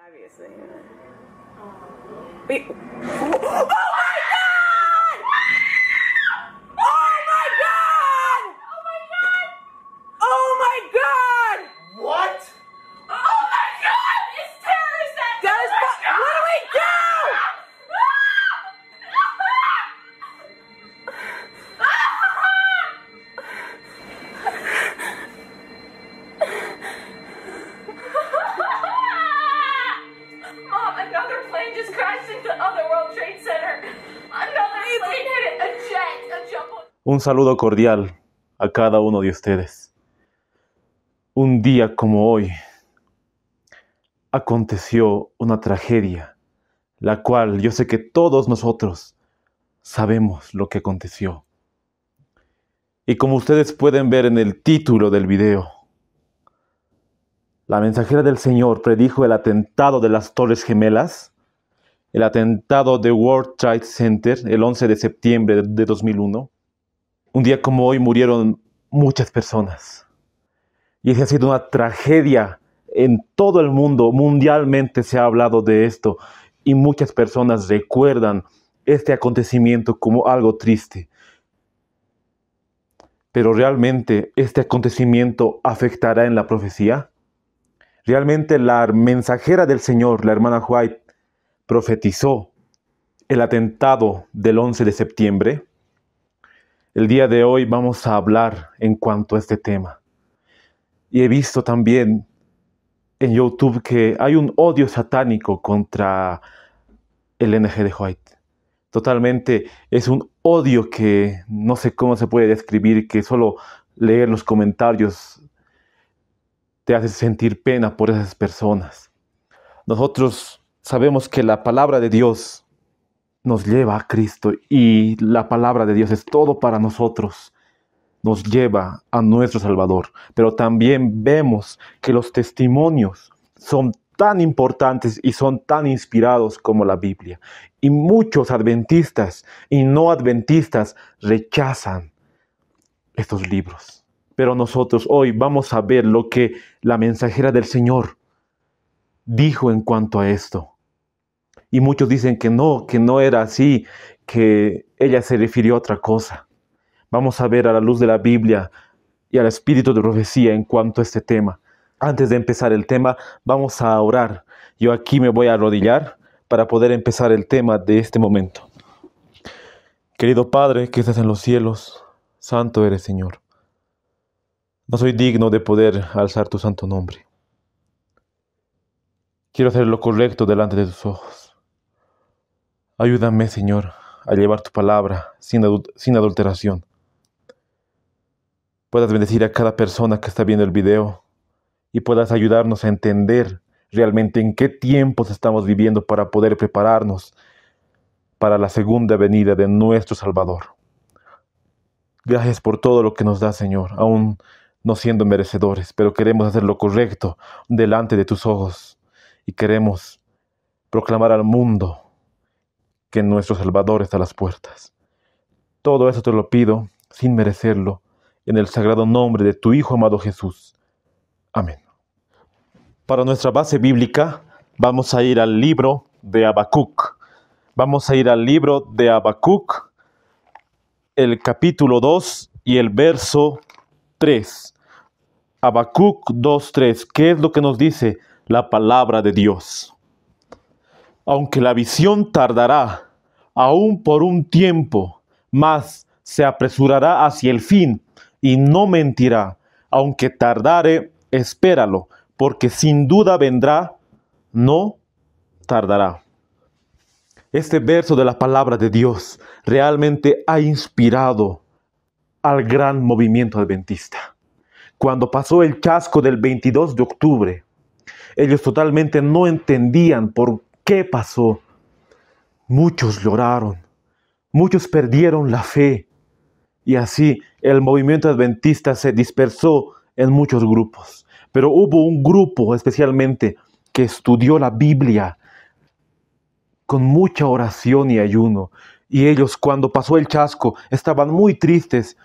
Obviously. Wait. Oh my God! Oh my God! Oh my God! Oh my God! What? Oh my God! It's terrorist act! Guys, what do we do? Mom, another plane just crashed into the other World Trade Center. Another plane hit a jet, a jumbo. Un saludo cordial a cada uno de ustedes. Un día como hoy aconteció una tragedia, la cual yo sé que todos nosotros sabemos lo que aconteció. Y como ustedes pueden ver en el título del video, la mensajera del Señor predijo el atentado de las Torres Gemelas, el atentado de World Trade Center el 11 de septiembre de 2001. Un día como hoy murieron muchas personas. Y esa ha sido una tragedia en todo el mundo. Mundialmente se ha hablado de esto. Y muchas personas recuerdan este acontecimiento como algo triste. Pero ¿realmente este acontecimiento afectará en la profecía? ¿Realmente la mensajera del Señor, la hermana White, profetizó el atentado del 11 de septiembre? El día de hoy vamos a hablar en cuanto a este tema. Y he visto también en YouTube que hay un odio satánico contra el NG de White. Totalmente es un odio que no sé cómo se puede describir, que solo leer los comentarios te hace sentir pena por esas personas. Nosotros sabemos que la palabra de Dios nos lleva a Cristo y la palabra de Dios es todo para nosotros. Nos lleva a nuestro Salvador. Pero también vemos que los testimonios son tan importantes y son tan inspirados como la Biblia. Y muchos adventistas y no adventistas rechazan estos libros. Pero nosotros hoy vamos a ver lo que la mensajera del Señor dijo en cuanto a esto. Y muchos dicen que no era así, que ella se refirió a otra cosa. Vamos a ver a la luz de la Biblia y al espíritu de profecía en cuanto a este tema. Antes de empezar el tema, vamos a orar. Yo aquí me voy a arrodillar para poder empezar el tema de este momento. Querido Padre que estás en los cielos, santo eres, Señor. No soy digno de poder alzar tu santo nombre. Quiero hacer lo correcto delante de tus ojos. Ayúdame, Señor, a llevar tu palabra sin adulteración. Puedas bendecir a cada persona que está viendo el video y puedas ayudarnos a entender realmente en qué tiempos estamos viviendo para poder prepararnos para la segunda venida de nuestro Salvador. Gracias por todo lo que nos das, Señor, aún no siendo merecedores, pero queremos hacer lo correcto delante de tus ojos y queremos proclamar al mundo que nuestro Salvador está a las puertas. Todo eso te lo pido sin merecerlo, en el sagrado nombre de tu Hijo amado Jesús. Amén. Para nuestra base bíblica vamos a ir al libro de Habacuc. Vamos a ir al libro de Habacuc, el capítulo 2 y el verso 3. Habacuc 2:3. ¿Qué es lo que nos dice la palabra de Dios? Aunque la visión tardará, aún por un tiempo, mas se apresurará hacia el fin y no mentirá. Aunque tardare, espéralo, porque sin duda vendrá, no tardará. Este verso de la palabra de Dios realmente ha inspirado al gran movimiento adventista. Cuando pasó el chasco del 22 de octubre, ellos totalmente no entendían por qué pasó. Muchos lloraron, muchos perdieron la fe y así el movimiento adventista se dispersó en muchos grupos. Pero hubo un grupo especialmente que estudió la Biblia con mucha oración y ayuno. Y ellos, cuando pasó el chasco, estaban muy tristes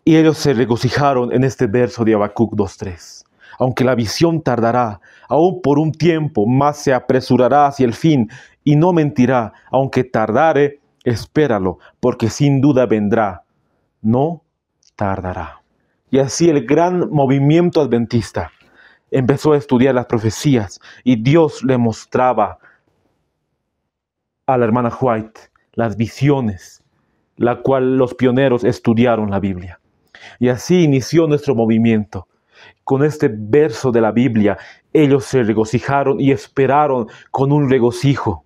y ellos se regocijaron en este verso de Habacuc 2:3. aunque la visión tardará, aún por un tiempo, mas se apresurará hacia el fin, y no mentirá, aunque tardare, espéralo, porque sin duda vendrá, no tardará. Y así el gran movimiento adventista empezó a estudiar las profecías, y Dios le mostraba a la hermana White las visiones, la cual los pioneros estudiaron la Biblia. Y así inició nuestro movimiento. Con este verso de la Biblia, ellos se regocijaron y esperaron con un regocijo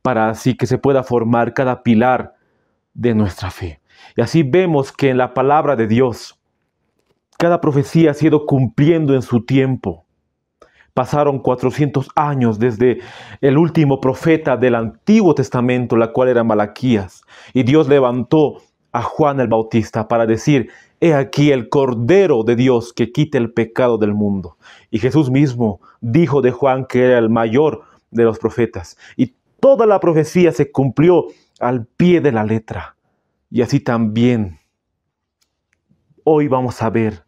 para así que se pueda formar cada pilar de nuestra fe. Y así vemos que en la palabra de Dios, cada profecía ha sido cumpliendo en su tiempo. Pasaron 400 años desde el último profeta del Antiguo Testamento, la cual era Malaquías. Y Dios levantó a Juan el Bautista para decir: he aquí el Cordero de Dios que quita el pecado del mundo. Y Jesús mismo dijo de Juan que era el mayor de los profetas. Y toda la profecía se cumplió al pie de la letra. Y así también hoy vamos a ver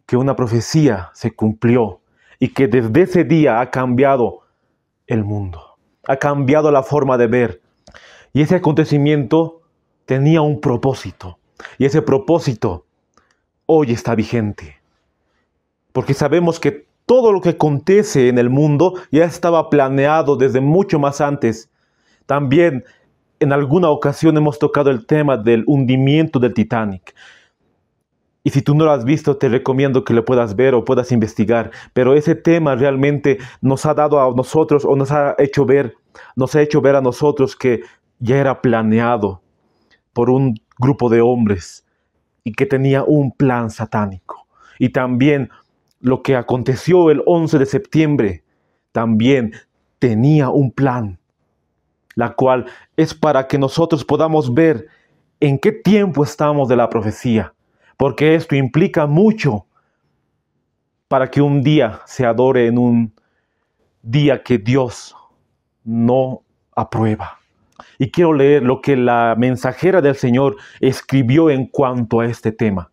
que una profecía se cumplió y que desde ese día ha cambiado el mundo, ha cambiado la forma de ver. Y ese acontecimiento tenía un propósito, y ese propósito hoy está vigente, porque sabemos que todo lo que acontece en el mundo ya estaba planeado desde mucho más antes. También en alguna ocasión hemos tocado el tema del hundimiento del Titanic. Y si tú no lo has visto, te recomiendo que lo puedas ver o puedas investigar. Pero ese tema realmente nos ha dado a nosotros, o nos ha hecho ver a nosotros que ya era planeado por un grupo de hombres y que tenía un plan satánico. Y también lo que aconteció el 11 de septiembre también tenía un plan, la cual es para que nosotros podamos ver en qué tiempo estamos de la profecía. Porque esto implica mucho para que un día se adore en un día que Dios no aprueba. Y quiero leer lo que la mensajera del Señor escribió en cuanto a este tema.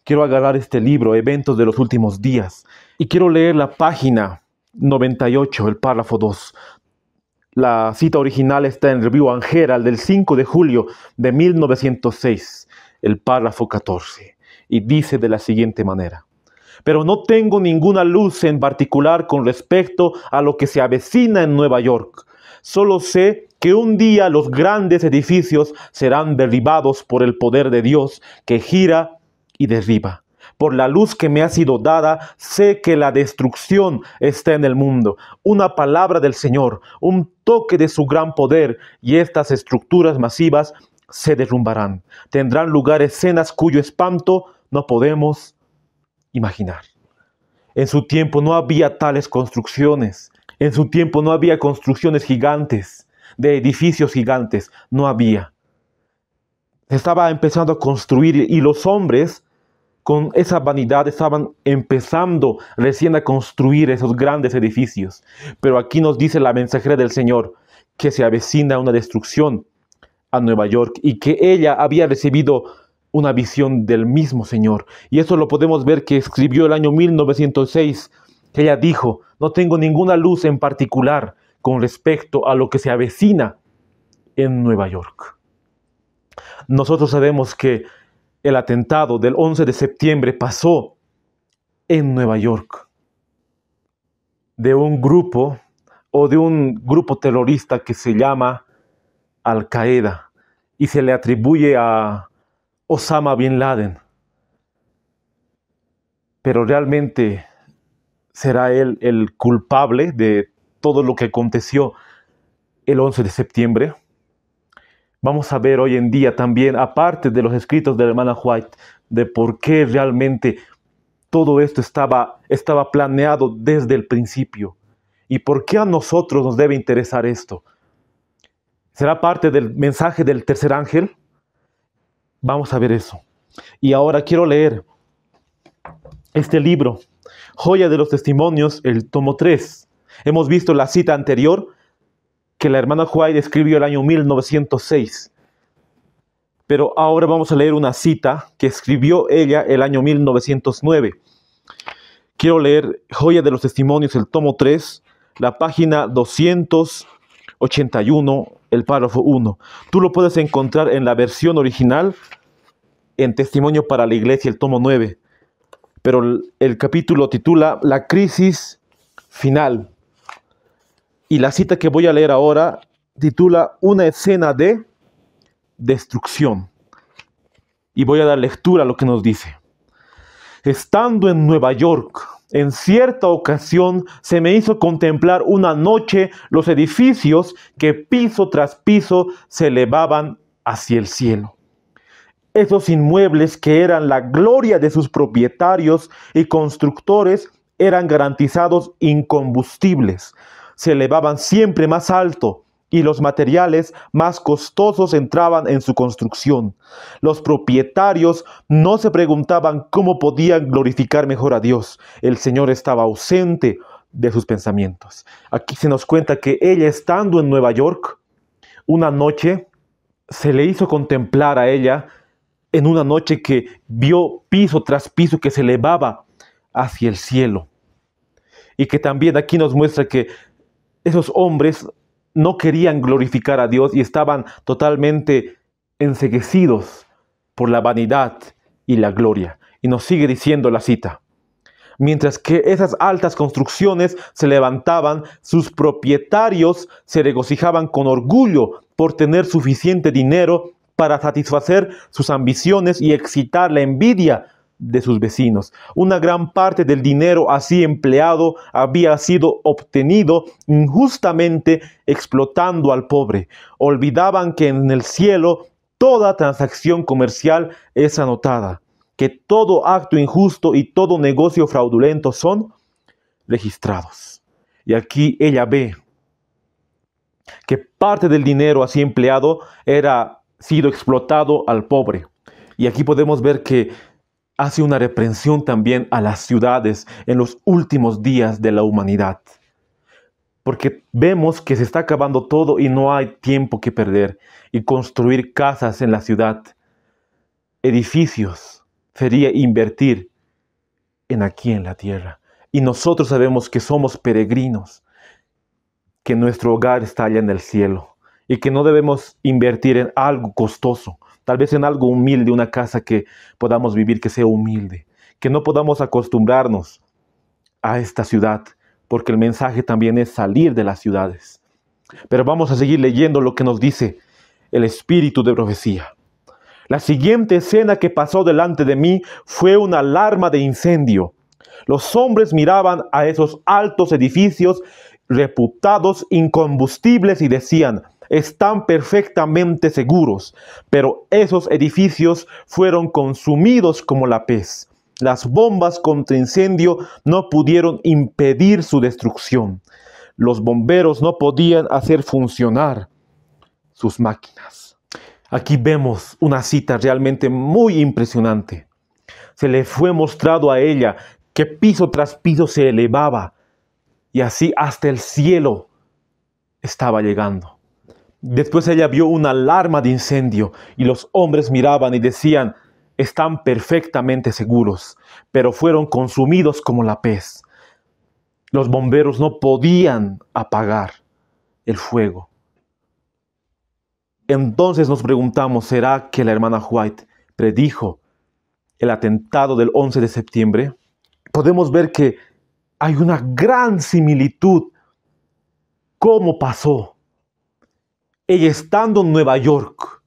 Quiero agarrar este libro, Eventos de los Últimos Días, y quiero leer la página 98, el párrafo 2. La cita original está en Review and Herald del 5 de julio de 1906. El párrafo 14, y dice de la siguiente manera: pero no tengo ninguna luz en particular con respecto a lo que se avecina en Nueva York. Solo sé que un día los grandes edificios serán derribados por el poder de Dios que gira y derriba. Por la luz que me ha sido dada, sé que la destrucción está en el mundo. Una palabra del Señor, un toque de su gran poder, y estas estructuras masivas se derrumbarán. Tendrán lugar escenas cuyo espanto no podemos imaginar. En su tiempo no había tales construcciones. En su tiempo no había construcciones gigantes, de edificios gigantes. No había. Se estaba empezando a construir, y los hombres con esa vanidad estaban empezando recién a construir esos grandes edificios. Pero aquí nos dice la mensajera del Señor que se avecina una destrucción a Nueva York, y que ella había recibido una visión del mismo Señor. Y eso lo podemos ver que escribió el año 1906, que ella dijo: no tengo ninguna luz en particular con respecto a lo que se avecina en Nueva York. Nosotros sabemos que el atentado del 11 de septiembre pasó en Nueva York, de un grupo terrorista que se llama Al Qaeda, y se le atribuye a Osama Bin Laden. Pero realmente será él el culpable de todo lo que aconteció el 11 de septiembre. Vamos a ver hoy en día también, aparte de los escritos de la hermana White, de por qué realmente todo esto estaba planeado desde el principio, y por qué a nosotros nos debe interesar esto. ¿Será parte del mensaje del tercer ángel? Vamos a ver eso. Y ahora quiero leer este libro, Joya de los Testimonios, el tomo 3. Hemos visto la cita anterior que la hermana White escribió el año 1906. Pero ahora vamos a leer una cita que escribió ella el año 1909, Quiero leer Joya de los Testimonios, el tomo 3, la página 281, el párrafo 1. Tú lo puedes encontrar en la versión original, en Testimonio para la Iglesia, el tomo 9. Pero el capítulo titula La crisis final. Y la cita que voy a leer ahora titula Una escena de destrucción. Y voy a dar lectura a lo que nos dice. Estando en Nueva York, en cierta ocasión se me hizo contemplar una noche los edificios que piso tras piso se elevaban hacia el cielo. Esos inmuebles que eran la gloria de sus propietarios y constructores eran garantizados incombustibles. Se elevaban siempre más alto y los materiales más costosos entraban en su construcción. Los propietarios no se preguntaban cómo podían glorificar mejor a Dios. El Señor estaba ausente de sus pensamientos. Aquí se nos cuenta que ella, estando en Nueva York, una noche se le hizo contemplar a ella, en una noche que vio piso tras piso que se elevaba hacia el cielo. Y que también aquí nos muestra que esos hombres no querían glorificar a Dios y estaban totalmente enceguecidos por la vanidad y la gloria. Y nos sigue diciendo la cita. Mientras que esas altas construcciones se levantaban, sus propietarios se regocijaban con orgullo por tener suficiente dinero para satisfacer sus ambiciones y excitar la envidia de sus vecinos. Una gran parte del dinero así empleado había sido obtenido injustamente explotando al pobre. Olvidaban que en el cielo toda transacción comercial es anotada, que todo acto injusto y todo negocio fraudulento son registrados. Y aquí ella ve que parte del dinero así empleado era sido explotado al pobre. Y aquí podemos ver que hace una reprensión también a las ciudades en los últimos días de la humanidad. Porque vemos que se está acabando todo y no hay tiempo que perder. Y construir casas en la ciudad, edificios, sería invertir en aquí en la tierra. Y nosotros sabemos que somos peregrinos, que nuestro hogar está allá en el cielo. Y que no debemos invertir en algo costoso, tal vez en algo humilde, una casa que podamos vivir que sea humilde, que no podamos acostumbrarnos a esta ciudad, porque el mensaje también es salir de las ciudades. Pero vamos a seguir leyendo lo que nos dice el espíritu de profecía. La siguiente escena que pasó delante de mí fue una alarma de incendio. Los hombres miraban a esos altos edificios reputados incombustibles y decían: están perfectamente seguros, pero esos edificios fueron consumidos como la pez. Las bombas contra incendio no pudieron impedir su destrucción. Los bomberos no podían hacer funcionar sus máquinas. Aquí vemos una cita realmente muy impresionante. Se le fue mostrado a ella que piso tras piso se elevaba y así hasta el cielo estaba llegando. Después ella vio una alarma de incendio y los hombres miraban y decían: están perfectamente seguros, pero fueron consumidos como la pez. Los bomberos no podían apagar el fuego. Entonces nos preguntamos, ¿será que la hermana White predijo el atentado del 11 de septiembre? Podemos ver que hay una gran similitud. ¿Cómo pasó? Ella, estando en Nueva York,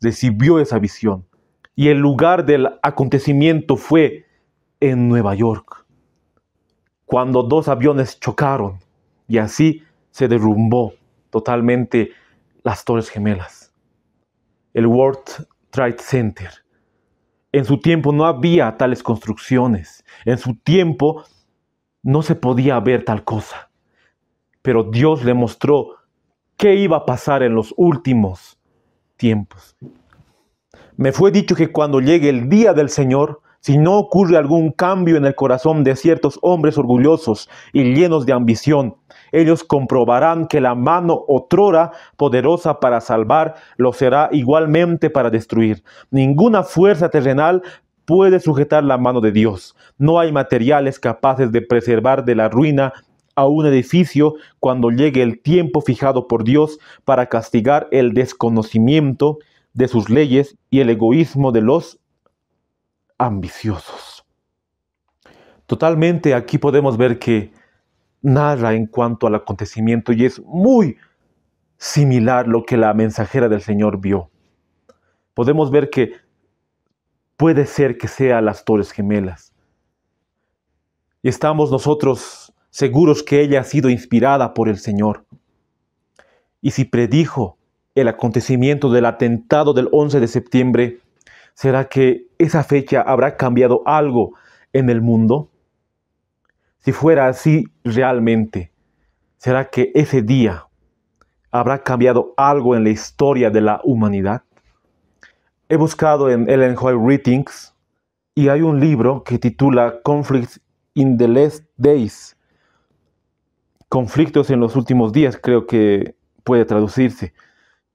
recibió esa visión. Y el lugar del acontecimiento fue en Nueva York, cuando dos aviones chocaron y así se derrumbó totalmente las Torres Gemelas, el World Trade Center. En su tiempo no había tales construcciones. En su tiempo no se podía ver tal cosa. Pero Dios le mostró qué iba a pasar en los últimos tiempos. Me fue dicho que cuando llegue el día del Señor, si no ocurre algún cambio en el corazón de ciertos hombres orgullosos y llenos de ambición, ellos comprobarán que la mano otrora poderosa para salvar lo será igualmente para destruir. Ninguna fuerza terrenal puede sujetar la mano de Dios. No hay materiales capaces de preservar de la ruina a un edificio cuando llegue el tiempo fijado por Dios para castigar el desconocimiento de sus leyes y el egoísmo de los ambiciosos. Totalmente aquí podemos ver que narra en cuanto al acontecimiento y es muy similar lo que la mensajera del Señor vio. Podemos ver que puede ser que sea las Torres Gemelas. Y estamos nosotros seguros que ella ha sido inspirada por el Señor. Y si predijo el acontecimiento del atentado del 11 de septiembre, ¿será que esa fecha habrá cambiado algo en el mundo? Si fuera así realmente, ¿será que ese día habrá cambiado algo en la historia de la humanidad? He buscado en Ellen White Writings y hay un libro que titula Conflicts in the Last Days. Conflictos en los últimos días, creo que puede traducirse.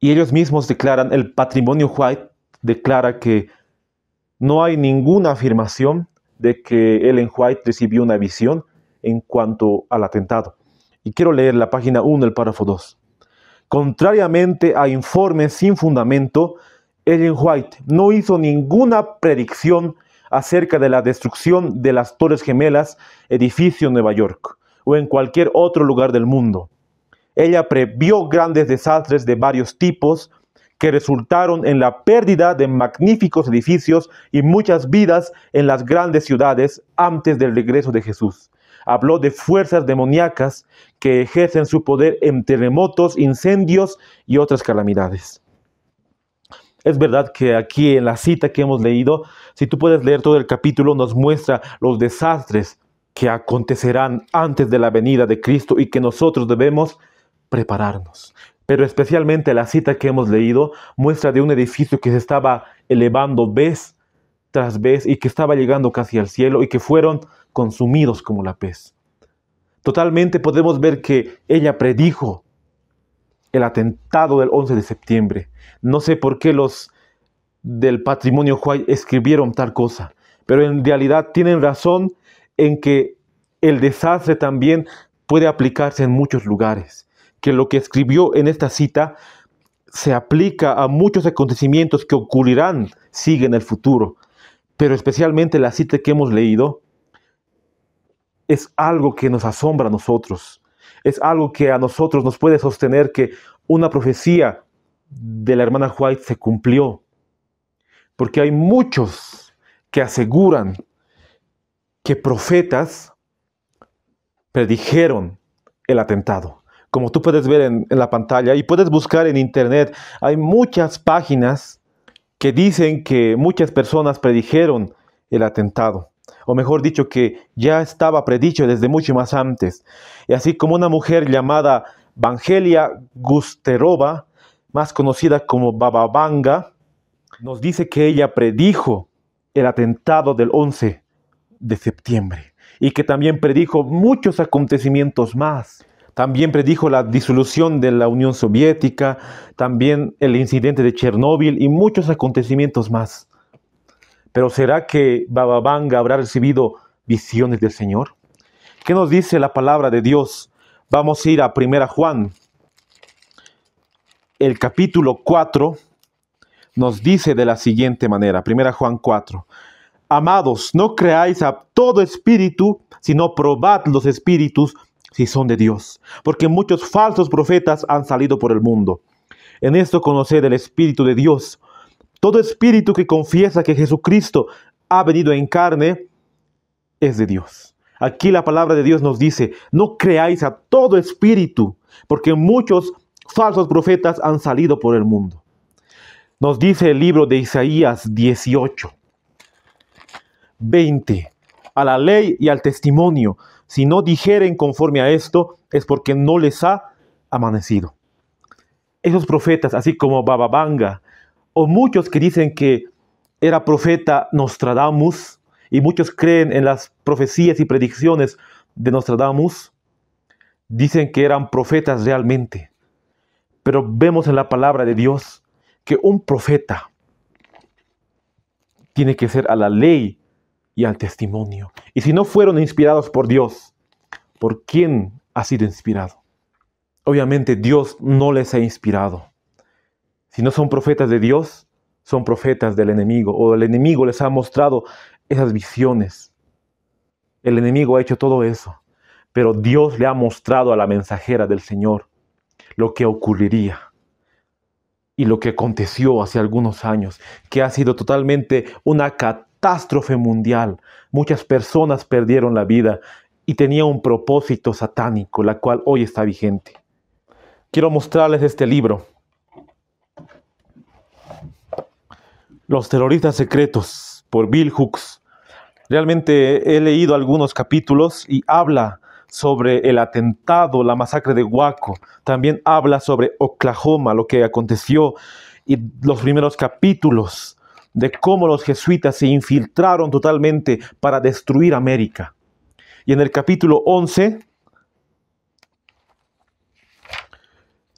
Y ellos mismos declaran, el patrimonio White declara que no hay ninguna afirmación de que Ellen White recibió una visión en cuanto al atentado. Y quiero leer la página 1, el párrafo 2. Contrariamente a informes sin fundamento, Ellen White no hizo ninguna predicción acerca de la destrucción de las Torres Gemelas, edificio en Nueva York o en cualquier otro lugar del mundo. Ella previó grandes desastres de varios tipos que resultaron en la pérdida de magníficos edificios y muchas vidas en las grandes ciudades antes del regreso de Jesús. Habló de fuerzas demoníacas que ejercen su poder en terremotos, incendios y otras calamidades. Es verdad que aquí en la cita que hemos leído, si tú puedes leer todo el capítulo, nos muestra los desastres que acontecerán antes de la venida de Cristo y que nosotros debemos prepararnos. Pero especialmente la cita que hemos leído muestra de un edificio que se estaba elevando vez tras vez y que estaba llegando casi al cielo y que fueron consumidos como la pez. Totalmente podemos ver que ella predijo el atentado del 11 de septiembre. No sé por qué los del patrimonio White escribieron tal cosa, pero en realidad tienen razón en que el desastre también puede aplicarse en muchos lugares, que lo que escribió en esta cita se aplica a muchos acontecimientos que ocurrirán, sigue en el futuro, pero especialmente la cita que hemos leído es algo que nos asombra a nosotros, es algo que a nosotros nos puede sostener que una profecía de la hermana White se cumplió, porque hay muchos que aseguran que profetas predijeron el atentado. Como tú puedes ver en la pantalla y puedes buscar en internet, hay muchas páginas que dicen que muchas personas predijeron el atentado. O mejor dicho, que ya estaba predicho desde mucho más antes. Y así como una mujer llamada Vangelia Gusterova, más conocida como Baba Vanga, nos dice que ella predijo el atentado del 11 de septiembre y que también predijo muchos acontecimientos más. También predijo la disolución de la Unión Soviética, también el incidente de Chernóbil y muchos acontecimientos más. Pero ¿será que Baba Vanga habrá recibido visiones del Señor? ¿Qué nos dice la palabra de Dios? Vamos a ir a 1 Juan. El capítulo 4 nos dice de la siguiente manera, 1 Juan 4. Amados, no creáis a todo espíritu, sino probad los espíritus si son de Dios, porque muchos falsos profetas han salido por el mundo. En esto conoced el Espíritu de Dios. Todo espíritu que confiesa que Jesucristo ha venido en carne es de Dios. Aquí la palabra de Dios nos dice, no creáis a todo espíritu, porque muchos falsos profetas han salido por el mundo. Nos dice el libro de Isaías 18, 20. A la ley y al testimonio, si no dijeren conforme a esto, es porque no les ha amanecido. Esos profetas, así como Baba Vanga, o muchos que dicen que era profeta Nostradamus, y muchos creen en las profecías y predicciones de Nostradamus, dicen que eran profetas realmente. Pero vemos en la palabra de Dios que un profeta tiene que ser a la ley y al testimonio. Y si no fueron inspirados por Dios, ¿por quién ha sido inspirado? Obviamente Dios no les ha inspirado. Si no son profetas de Dios, son profetas del enemigo, o el enemigo les ha mostrado esas visiones. El enemigo ha hecho todo eso, pero Dios le ha mostrado a la mensajera del Señor lo que ocurriría y lo que aconteció hace algunos años, que ha sido totalmente una catástrofe mundial. Muchas personas perdieron la vida y tenía un propósito satánico, la cual hoy está vigente. Quiero mostrarles este libro. Los terroristas secretos, por Bill Hooks. Realmente he leído algunos capítulos y habla sobre el atentado, la masacre de Waco. También habla sobre Oklahoma, lo que aconteció, y los primeros capítulos de cómo los jesuitas se infiltraron totalmente para destruir América. Y en el capítulo 11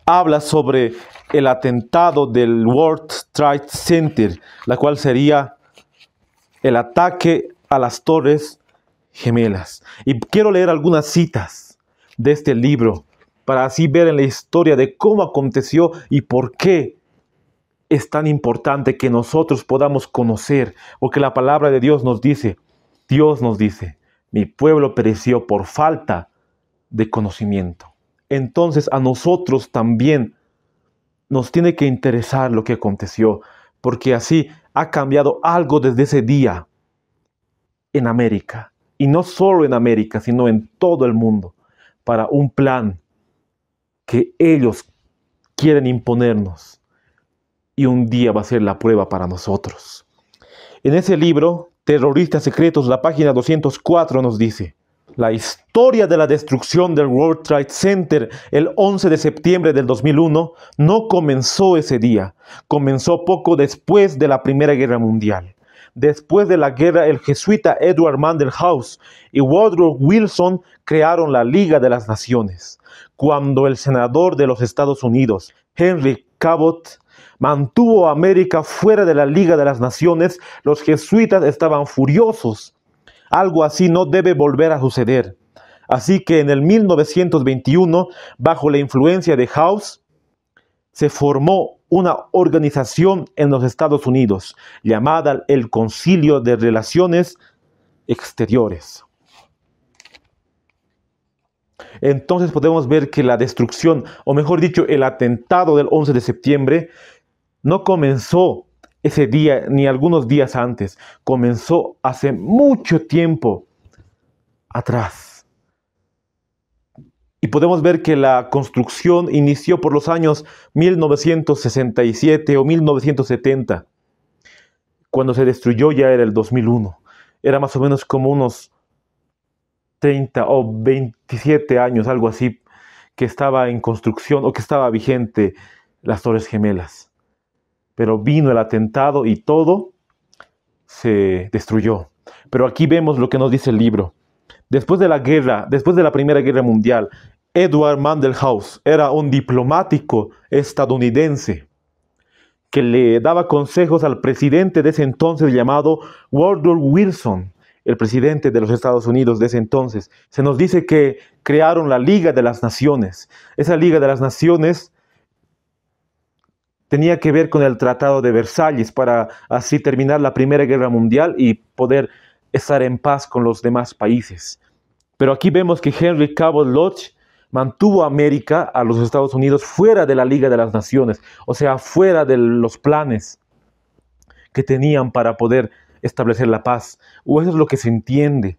habla sobre el atentado del World Trade Center, la cual sería el ataque a las Torres Gemelas. Y quiero leer algunas citas de este libro para así ver en la historia de cómo aconteció y por qué es tan importante que nosotros podamos conocer, porque la palabra de Dios nos dice, mi pueblo pereció por falta de conocimiento. Entonces a nosotros también nos tiene que interesar lo que aconteció, porque así ha cambiado algo desde ese día en América. Y no solo en América, sino en todo el mundo, para un plan que ellos quieren imponernos. Y un día va a ser la prueba para nosotros. En ese libro, Terroristas Secretos, la página 204 nos dice: la historia de la destrucción del World Trade Center el 11 de septiembre del 2001 no comenzó ese día. Comenzó poco después de la Primera Guerra Mundial. Después de la guerra, el jesuita Edward Mandell House y Woodrow Wilson crearon la Liga de las Naciones. Cuando el senador de los Estados Unidos, Henry Cabot, mantuvo a América fuera de la Liga de las Naciones, los jesuitas estaban furiosos. Algo así no debe volver a suceder. Así que en el 1921, bajo la influencia de House, se formó una organización en los Estados Unidos llamada el Concilio de Relaciones Exteriores. Entonces podemos ver que la destrucción, o mejor dicho, el atentado del 11 de septiembre, no comenzó ese día ni algunos días antes, comenzó hace mucho tiempo atrás. Y podemos ver que la construcción inició por los años 1967 o 1970. Cuando se destruyó ya era el 2001. Era más o menos como unos 30 o 27 años, algo así, que estaba en construcción o que estaba vigente las Torres Gemelas. Pero vino el atentado y todo se destruyó. Pero aquí vemos lo que nos dice el libro. Después de la guerra, después de la Primera Guerra Mundial, Edward Mandell House era un diplomático estadounidense que le daba consejos al presidente de ese entonces llamado Woodrow Wilson, el presidente de los Estados Unidos de ese entonces. Se nos dice que crearon la Liga de las Naciones. Esa Liga de las Naciones tenía que ver con el Tratado de Versalles para así terminar la Primera Guerra Mundial y poder estar en paz con los demás países. Pero aquí vemos que Henry Cabot Lodge mantuvo a América, a los Estados Unidos, fuera de la Liga de las Naciones, o sea, fuera de los planes que tenían para poder establecer la paz. O eso es lo que se entiende.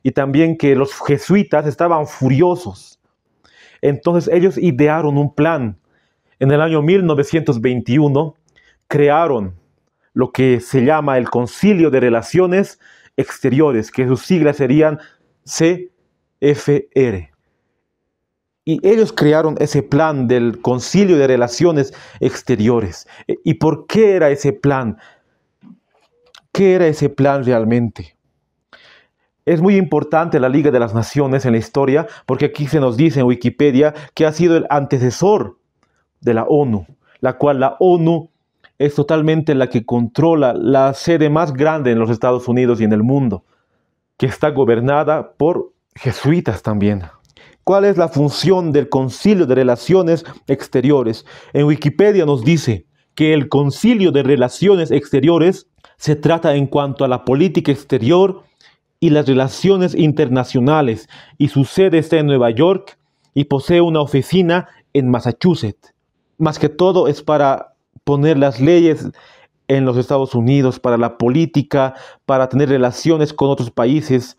Y también que los jesuitas estaban furiosos. Entonces ellos idearon un plan. En el año 1921 crearon lo que se llama el Concilio de Relaciones Exteriores, que sus siglas serían CFR. Y ellos crearon ese plan del Concilio de Relaciones Exteriores. ¿Y por qué era ese plan? ¿Qué era ese plan realmente? Es muy importante la Liga de las Naciones en la historia, porque aquí se nos dice en Wikipedia que ha sido el antecesor de la ONU, la cual la ONU es totalmente la que controla la sede más grande en los Estados Unidos y en el mundo, que está gobernada por jesuitas también. ¿Cuál es la función del Concilio de Relaciones Exteriores? En Wikipedia nos dice que el Concilio de Relaciones Exteriores se trata en cuanto a la política exterior y las relaciones internacionales, y su sede está en Nueva York y posee una oficina en Massachusetts. Más que todo es para poner las leyes en los Estados Unidos, para la política, para tener relaciones con otros países.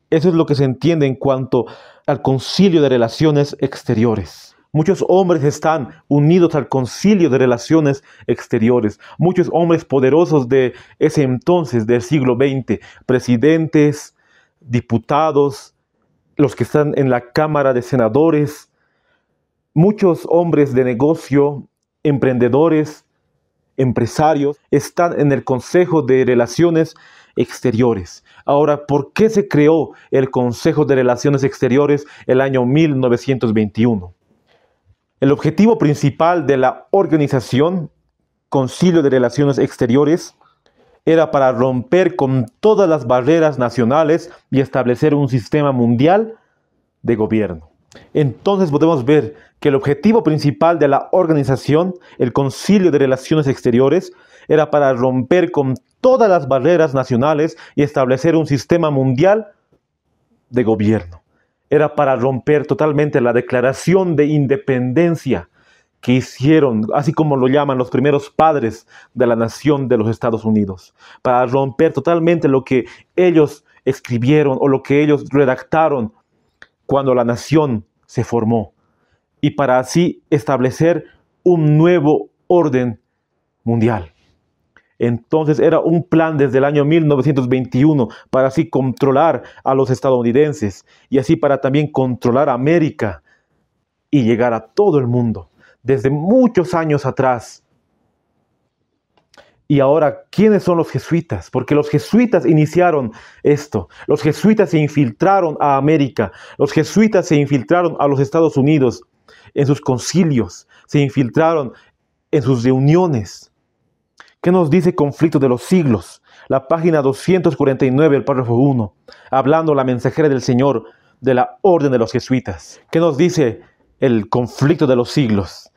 Eso es lo que se entiende en cuanto al Concilio de Relaciones Exteriores. Muchos hombres están unidos al Concilio de Relaciones Exteriores. Muchos hombres poderosos de ese entonces, del siglo XX, presidentes, diputados, los que están en la Cámara de Senadores, muchos hombres de negocio, emprendedores, empresarios, están en el Consejo de Relaciones Exteriores. Ahora, ¿por qué se creó el Consejo de Relaciones Exteriores el año 1921? El objetivo principal de la organización Concilio de Relaciones Exteriores era para romper con todas las barreras nacionales y establecer un sistema mundial de gobierno. Entonces podemos ver que el objetivo principal de la organización, el Concilio de Relaciones Exteriores, era para romper con todas las barreras nacionales y establecer un sistema mundial de gobierno. Era para romper totalmente la Declaración de Independencia que hicieron, así como lo llaman los primeros padres de la nación de los Estados Unidos, para romper totalmente lo que ellos escribieron o lo que ellos redactaron cuando la nación se formó, y para así establecer un nuevo orden mundial. Entonces era un plan desde el año 1921 para así controlar a los estadounidenses y así para también controlar a América y llegar a todo el mundo desde muchos años atrás. Y ahora, ¿quiénes son los jesuitas? Porque los jesuitas iniciaron esto. Los jesuitas se infiltraron a América. Los jesuitas se infiltraron a los Estados Unidos en sus concilios. Se infiltraron en sus reuniones. ¿Qué nos dice Conflicto de los Siglos? La página 249, el párrafo 1, hablando la mensajera del Señor de la Orden de los Jesuitas. ¿Qué nos dice el Conflicto de los Siglos?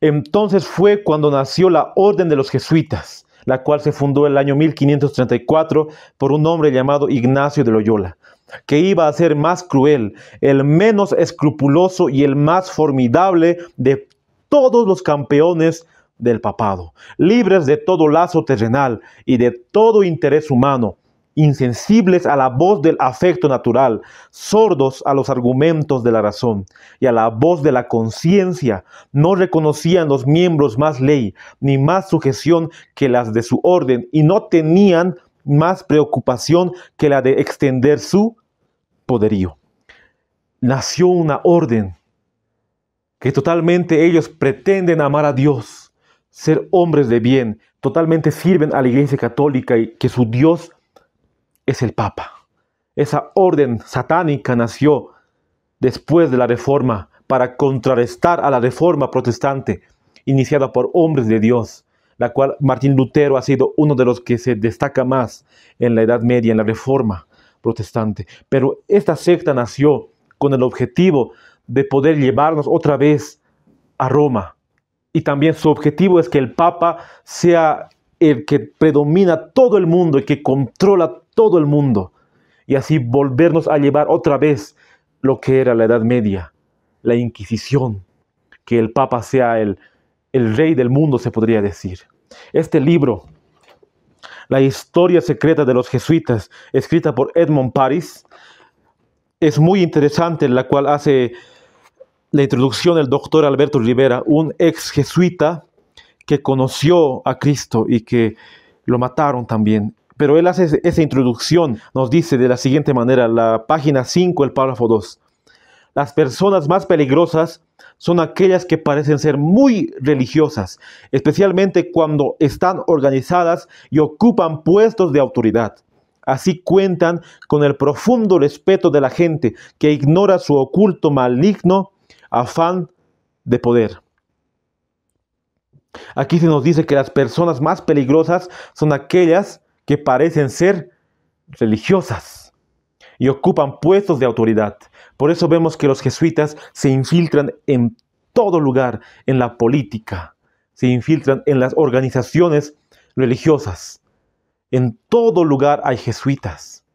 Entonces fue cuando nació la Orden de los Jesuitas, la cual se fundó el año 1534 por un hombre llamado Ignacio de Loyola, que iba a ser más cruel, el menos escrupuloso y el más formidable de todos los campeones del papado, libres de todo lazo terrenal y de todo interés humano, insensibles a la voz del afecto natural, sordos a los argumentos de la razón y a la voz de la conciencia, no reconocían los miembros más ley ni más sujeción que las de su orden, y no tenían más preocupación que la de extender su poderío. Nació una orden que totalmente ellos pretenden amar a Dios, ser hombres de bien, totalmente sirven a la Iglesia Católica y que su Dios es el Papa. Esa orden satánica nació después de la Reforma para contrarrestar a la Reforma protestante iniciada por hombres de Dios, la cual Martín Lutero ha sido uno de los que se destaca más en la Edad Media, en la Reforma protestante. Pero esta secta nació con el objetivo de poder llevarnos otra vez a Roma. Y también su objetivo es que el Papa sea el que predomina todo el mundo y que controla todo el mundo. Y así volvernos a llevar otra vez lo que era la Edad Media, la Inquisición. Que el Papa sea el rey del mundo, se podría decir. Este libro, La historia secreta de los jesuitas, escrita por Edmond Paris, es muy interesante, la cual hace la introducción del doctor Alberto Rivera, un ex jesuita que conoció a Cristo y que lo mataron también. Pero él hace esa introducción, nos dice de la siguiente manera, la página 5, el párrafo 2. Las personas más peligrosas son aquellas que parecen ser muy religiosas, especialmente cuando están organizadas y ocupan puestos de autoridad. Así cuentan con el profundo respeto de la gente que ignora su oculto maligno afán de poder. Aquí se nos dice que las personas más peligrosas son aquellas que parecen ser religiosas y ocupan puestos de autoridad. Por eso vemos que los jesuitas se infiltran en todo lugar, en la política, se infiltran en las organizaciones religiosas. En todo lugar hay jesuitas.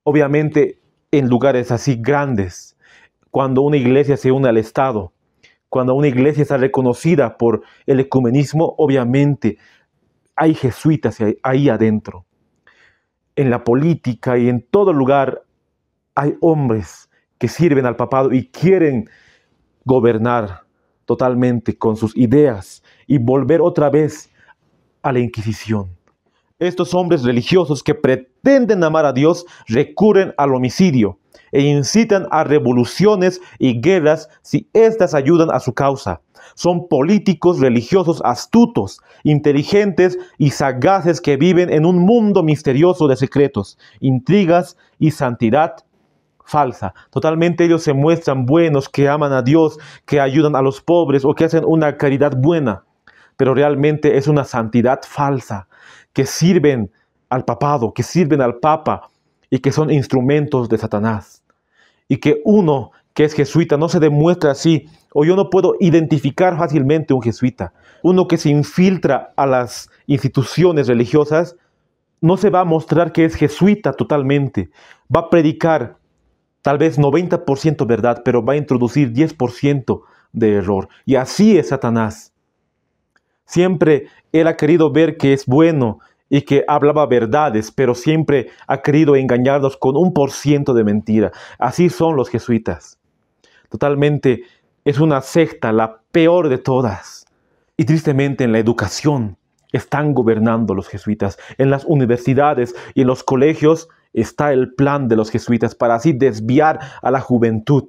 Obviamente en lugares así grandes, cuando una iglesia se une al Estado, cuando una iglesia está reconocida por el ecumenismo, obviamente hay jesuitas ahí adentro. En la política y en todo lugar hay hombres que sirven al papado y quieren gobernar totalmente con sus ideas y volver otra vez a la Inquisición. Estos hombres religiosos que pretenden amar a Dios recurren al homicidio e incitan a revoluciones y guerras si éstas ayudan a su causa. Son políticos religiosos astutos, inteligentes y sagaces que viven en un mundo misterioso de secretos, intrigas y santidad falsa. Totalmente ellos se muestran buenos, que aman a Dios, que ayudan a los pobres o que hacen una caridad buena, pero realmente es una santidad falsa, que sirven al papado, que sirven al papa y que son instrumentos de Satanás. Y que uno que es jesuita no se demuestra así, o yo no puedo identificar fácilmente un jesuita. Uno que se infiltra a las instituciones religiosas no se va a mostrar que es jesuita totalmente. Va a predicar tal vez 90% verdad, pero va a introducir 10% de error. Y así es Satanás. Siempre él ha querido ver que es bueno y que hablaba verdades, pero siempre ha querido engañarnos con 1% de mentira. Así son los jesuitas. Totalmente es una secta, la peor de todas. Y tristemente en la educación están gobernando los jesuitas. En las universidades y en los colegios está el plan de los jesuitas para así desviar a la juventud,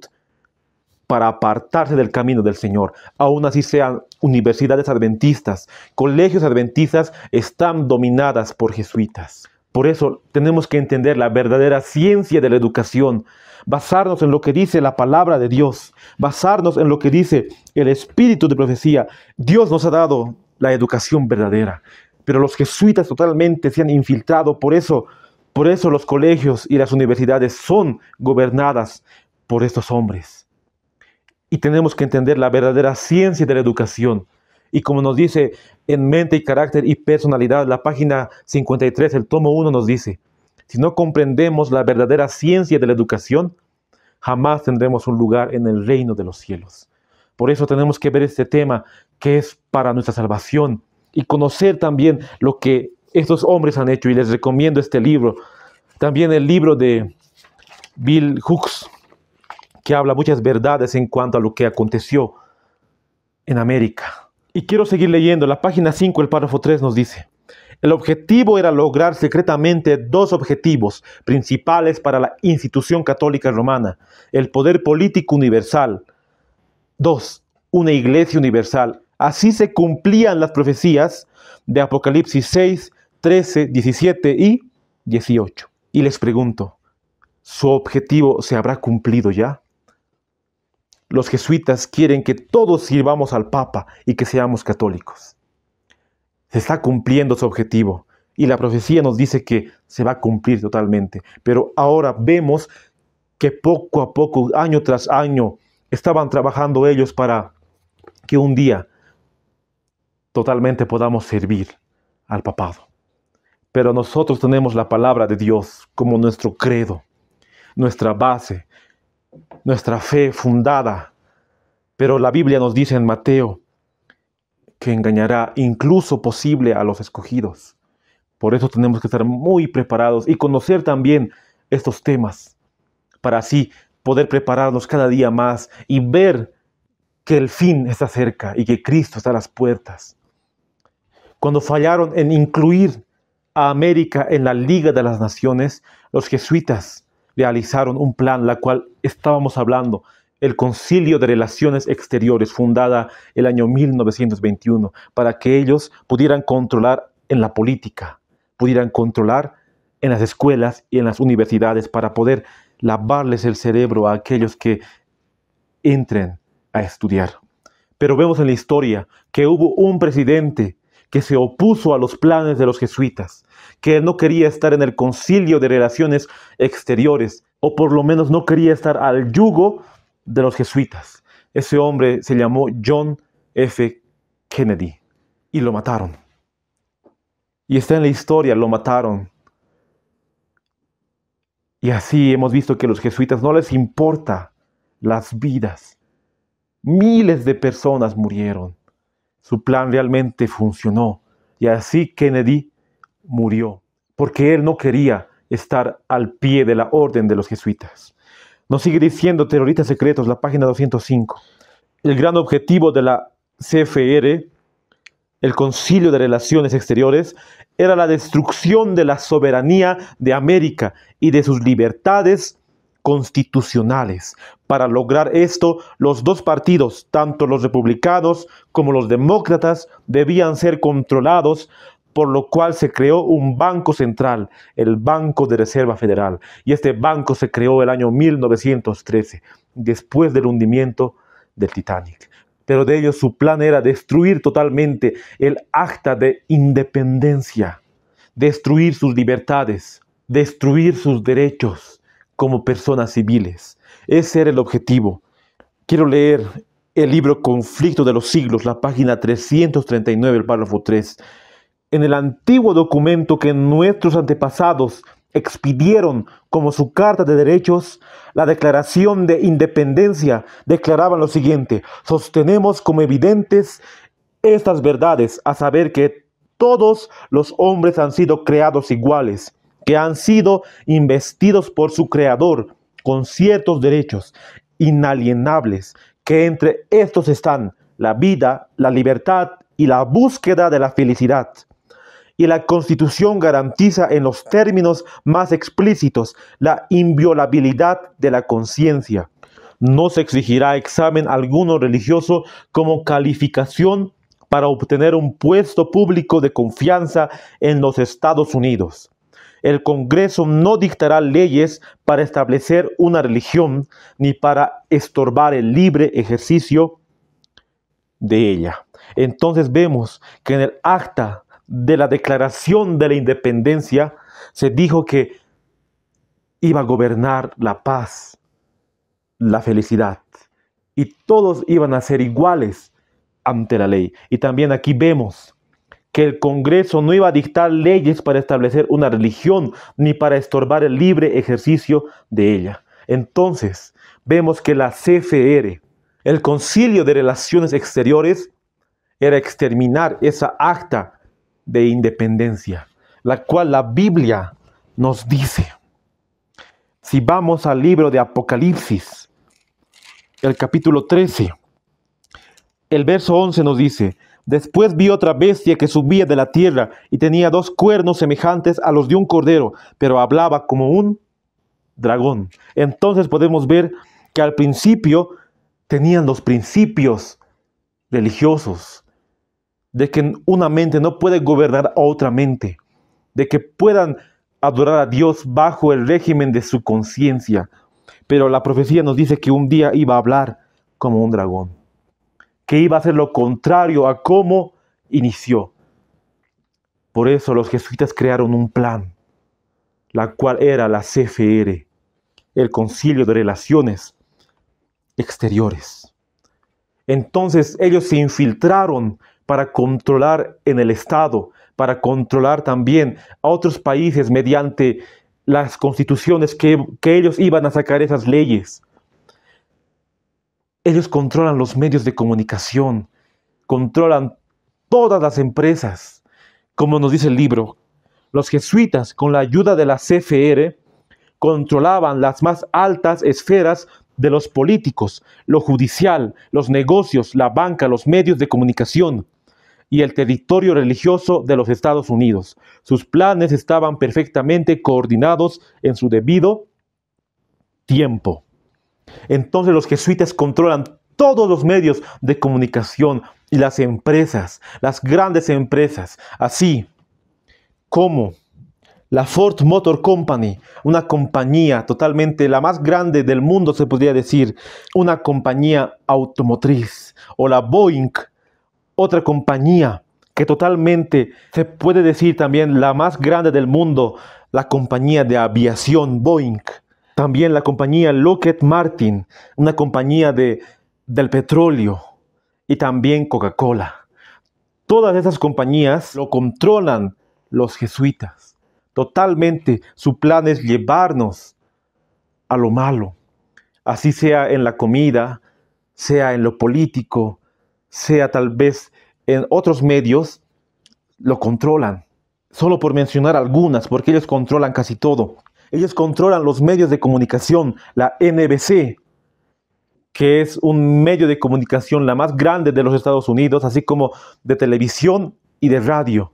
para apartarse del camino del Señor. Aún así sean universidades adventistas, colegios adventistas, están dominadas por jesuitas. Por eso tenemos que entender la verdadera ciencia de la educación, basarnos en lo que dice la palabra de Dios, basarnos en lo que dice el espíritu de profecía. Dios nos ha dado la educación verdadera, pero los jesuitas totalmente se han infiltrado. Por eso los colegios y las universidades son gobernadas por estos hombres. Y tenemos que entender la verdadera ciencia de la educación. Y como nos dice en Mente y Carácter y Personalidad, la página 53, el tomo 1 nos dice: si no comprendemos la verdadera ciencia de la educación, jamás tendremos un lugar en el reino de los cielos. Por eso tenemos que ver este tema que es para nuestra salvación y conocer también lo que estos hombres han hecho. Y les recomiendo este libro, también el libro de Bill Hooks, que habla muchas verdades en cuanto a lo que aconteció en América. Y quiero seguir leyendo. La página 5, el párrafo 3 nos dice: el objetivo era lograr secretamente dos objetivos principales para la institución católica romana: el poder político universal. 2. Una iglesia universal. Así se cumplían las profecías de Apocalipsis 6, 13, 17 y 18. Y les pregunto, ¿su objetivo se habrá cumplido ya? Los jesuitas quieren que todos sirvamos al Papa y que seamos católicos. Se está cumpliendo su objetivo y la profecía nos dice que se va a cumplir totalmente. Pero ahora vemos que poco a poco, año tras año, estaban trabajando ellos para que un día totalmente podamos servir al papado. Pero nosotros tenemos la palabra de Dios como nuestro credo, nuestra base, nuestra fe fundada. Pero la Biblia nos dice en Mateo que engañará incluso posible a los escogidos. Por eso tenemos que estar muy preparados y conocer también estos temas, para así poder prepararnos cada día más y ver que el fin está cerca y que Cristo está a las puertas. Cuando fallaron en incluir a América en la Liga de las Naciones, los jesuitas realizaron un plan, la cual estábamos hablando, el Concilio de Relaciones Exteriores, fundada el año 1921, para que ellos pudieran controlar en la política, pudieran controlar en las escuelas y en las universidades, para poder lavarles el cerebro a aquellos que entren a estudiar. Pero vemos en la historia que hubo un presidente que se opuso a los planes de los jesuitas, que no quería estar en el Concilio de Relaciones Exteriores, o por lo menos no quería estar al yugo de los jesuitas. Ese hombre se llamó John F. Kennedy y lo mataron. Y está en la historia, lo mataron. Y así hemos visto que a los jesuitas no les importa las vidas. Miles de personas murieron. Su plan realmente funcionó. Y así Kennedy murió, porque él no quería estar al pie de la orden de los jesuitas. Nos sigue diciendo Terroristas Secretos, la página 205. El gran objetivo de la CFR, el Concilio de Relaciones Exteriores, era la destrucción de la soberanía de América y de sus libertades constitucionales. Para lograr esto, los dos partidos, tanto los republicanos como los demócratas, debían ser controlados, por lo cual se creó un banco central, el Banco de Reserva Federal. Y este banco se creó el año 1913, después del hundimiento del Titanic. Pero de ellos su plan era destruir totalmente el Acta de Independencia, destruir sus libertades, destruir sus derechos como personas civiles. Ese era el objetivo. Quiero leer el libro Conflicto de los Siglos, la página 339, el párrafo 3. En el antiguo documento que nuestros antepasados expidieron como su Carta de Derechos, la Declaración de Independencia declaraba lo siguiente: sostenemos como evidentes estas verdades, a saber que todos los hombres han sido creados iguales, que han sido investidos por su Creador con ciertos derechos inalienables, que entre estos están la vida, la libertad y la búsqueda de la felicidad. Y la Constitución garantiza en los términos más explícitos la inviolabilidad de la conciencia. No se exigirá examen alguno religioso como calificación para obtener un puesto público de confianza en los Estados Unidos. El Congreso no dictará leyes para establecer una religión ni para estorbar el libre ejercicio de ella. Entonces vemos que en el acta de la Declaración de la Independencia se dijo que iba a gobernar la paz, la felicidad, y todos iban a ser iguales ante la ley. Y también aquí vemos que el Congreso no iba a dictar leyes para establecer una religión ni para estorbar el libre ejercicio de ella. Entonces vemos que la CFR, el Concilio de Relaciones Exteriores, era exterminar esa acta de independencia, la cual la Biblia nos dice. Si vamos al libro de Apocalipsis, el capítulo 13, el verso 11 nos dice: después vi otra bestia que subía de la tierra y tenía dos cuernos semejantes a los de un cordero, pero hablaba como un dragón. Entonces podemos ver que al principio tenían los principios religiosos, de que una mente no puede gobernar a otra mente, de que puedan adorar a Dios bajo el régimen de su conciencia. Pero la profecía nos dice que un día iba a hablar como un dragón, que iba a hacer lo contrario a cómo inició. Por eso los jesuitas crearon un plan, la cual era la CFR, el Concilio de Relaciones Exteriores. Entonces ellos se infiltraron para controlar en el Estado, para controlar también a otros países mediante las constituciones que ellos iban a sacar esas leyes. Ellos controlan los medios de comunicación, controlan todas las empresas. Como nos dice el libro, los jesuitas, con la ayuda de la CFR, controlaban las más altas esferas de los políticos, lo judicial, los negocios, la banca, los medios de comunicación y el territorio religioso de los Estados Unidos. Sus planes estaban perfectamente coordinados en su debido tiempo. Entonces los jesuitas controlan todos los medios de comunicación y las empresas, las grandes empresas, así como La Ford Motor Company, una compañía totalmente la más grande del mundo, se podría decir, una compañía automotriz. O la Boeing, otra compañía que totalmente se puede decir también la más grande del mundo, la compañía de aviación Boeing. También la compañía Lockheed Martin, una compañía del petróleo. Y también Coca-Cola. Todas esas compañías lo controlan los jesuitas. Totalmente su plan es llevarnos a lo malo. Así sea en la comida, sea en lo político, sea tal vez en otros medios, lo controlan. Solo por mencionar algunas, porque ellos controlan casi todo. Ellos controlan los medios de comunicación, la NBC, que es un medio de comunicación la más grande de los Estados Unidos, así como de televisión y de radio.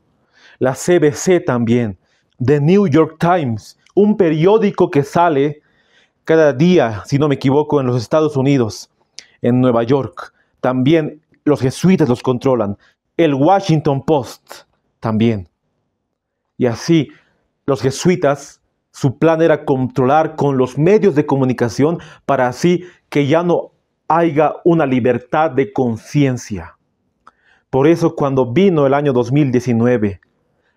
La CBC también, The New York Times, un periódico que sale cada día, si no me equivoco, en los Estados Unidos, en Nueva York. También los jesuitas los controlan. El Washington Post también. Y así, los jesuitas, su plan era controlar con los medios de comunicación para así que ya no haya una libertad de conciencia. Por eso cuando vino el año 2019,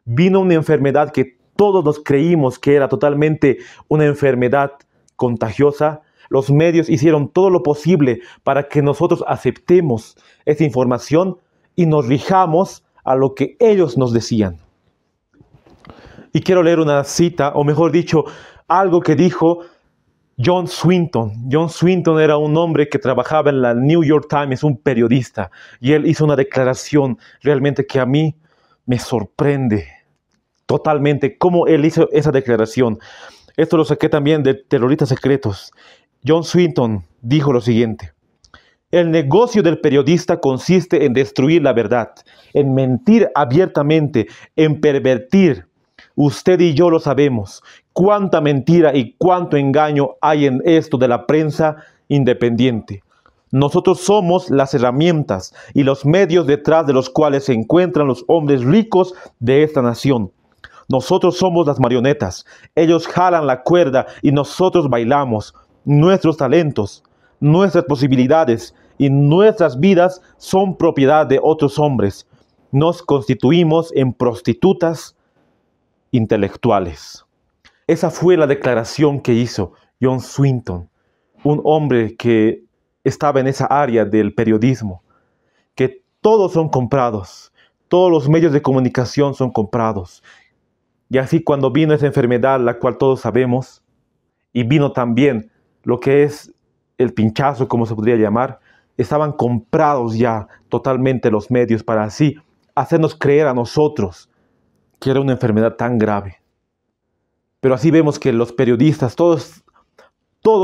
vino una enfermedad que todos nos creímos que era totalmente una enfermedad contagiosa, los medios hicieron todo lo posible para que nosotros aceptemos esa información y nos rijamos a lo que ellos nos decían. Y quiero leer una cita, o mejor dicho, algo que dijo John Swinton. John Swinton era un hombre que trabajaba en la New York Times, un periodista, y él hizo una declaración realmente que a mí me sorprende totalmente cómo él hizo esa declaración. Esto lo saqué también de Terroristas Secretos. John Swinton dijo lo siguiente: el negocio del periodista consiste en destruir la verdad, en mentir abiertamente, en pervertir. Usted y yo lo sabemos, cuánta mentira y cuánto engaño hay en esto de la prensa independiente. Nosotros somos las herramientas y los medios detrás de los cuales se encuentran los hombres ricos de esta nación. Nosotros somos las marionetas, ellos jalan la cuerda y nosotros bailamos. Nuestros talentos, nuestras posibilidades y nuestras vidas son propiedad de otros hombres. Nos constituimos en prostitutas intelectuales. Esa fue la declaración que hizo John Swinton, un hombre que estaba en esa área del periodismo, que todos son comprados, todos los medios de comunicación son comprados. Y así cuando vino esa enfermedad, la cual todos sabemos, y vino también lo que es el pinchazo, como se podría llamar, estaban comprados ya totalmente los medios para así hacernos creer a nosotros que era una enfermedad tan grave. Pero así vemos que los periodistas, todos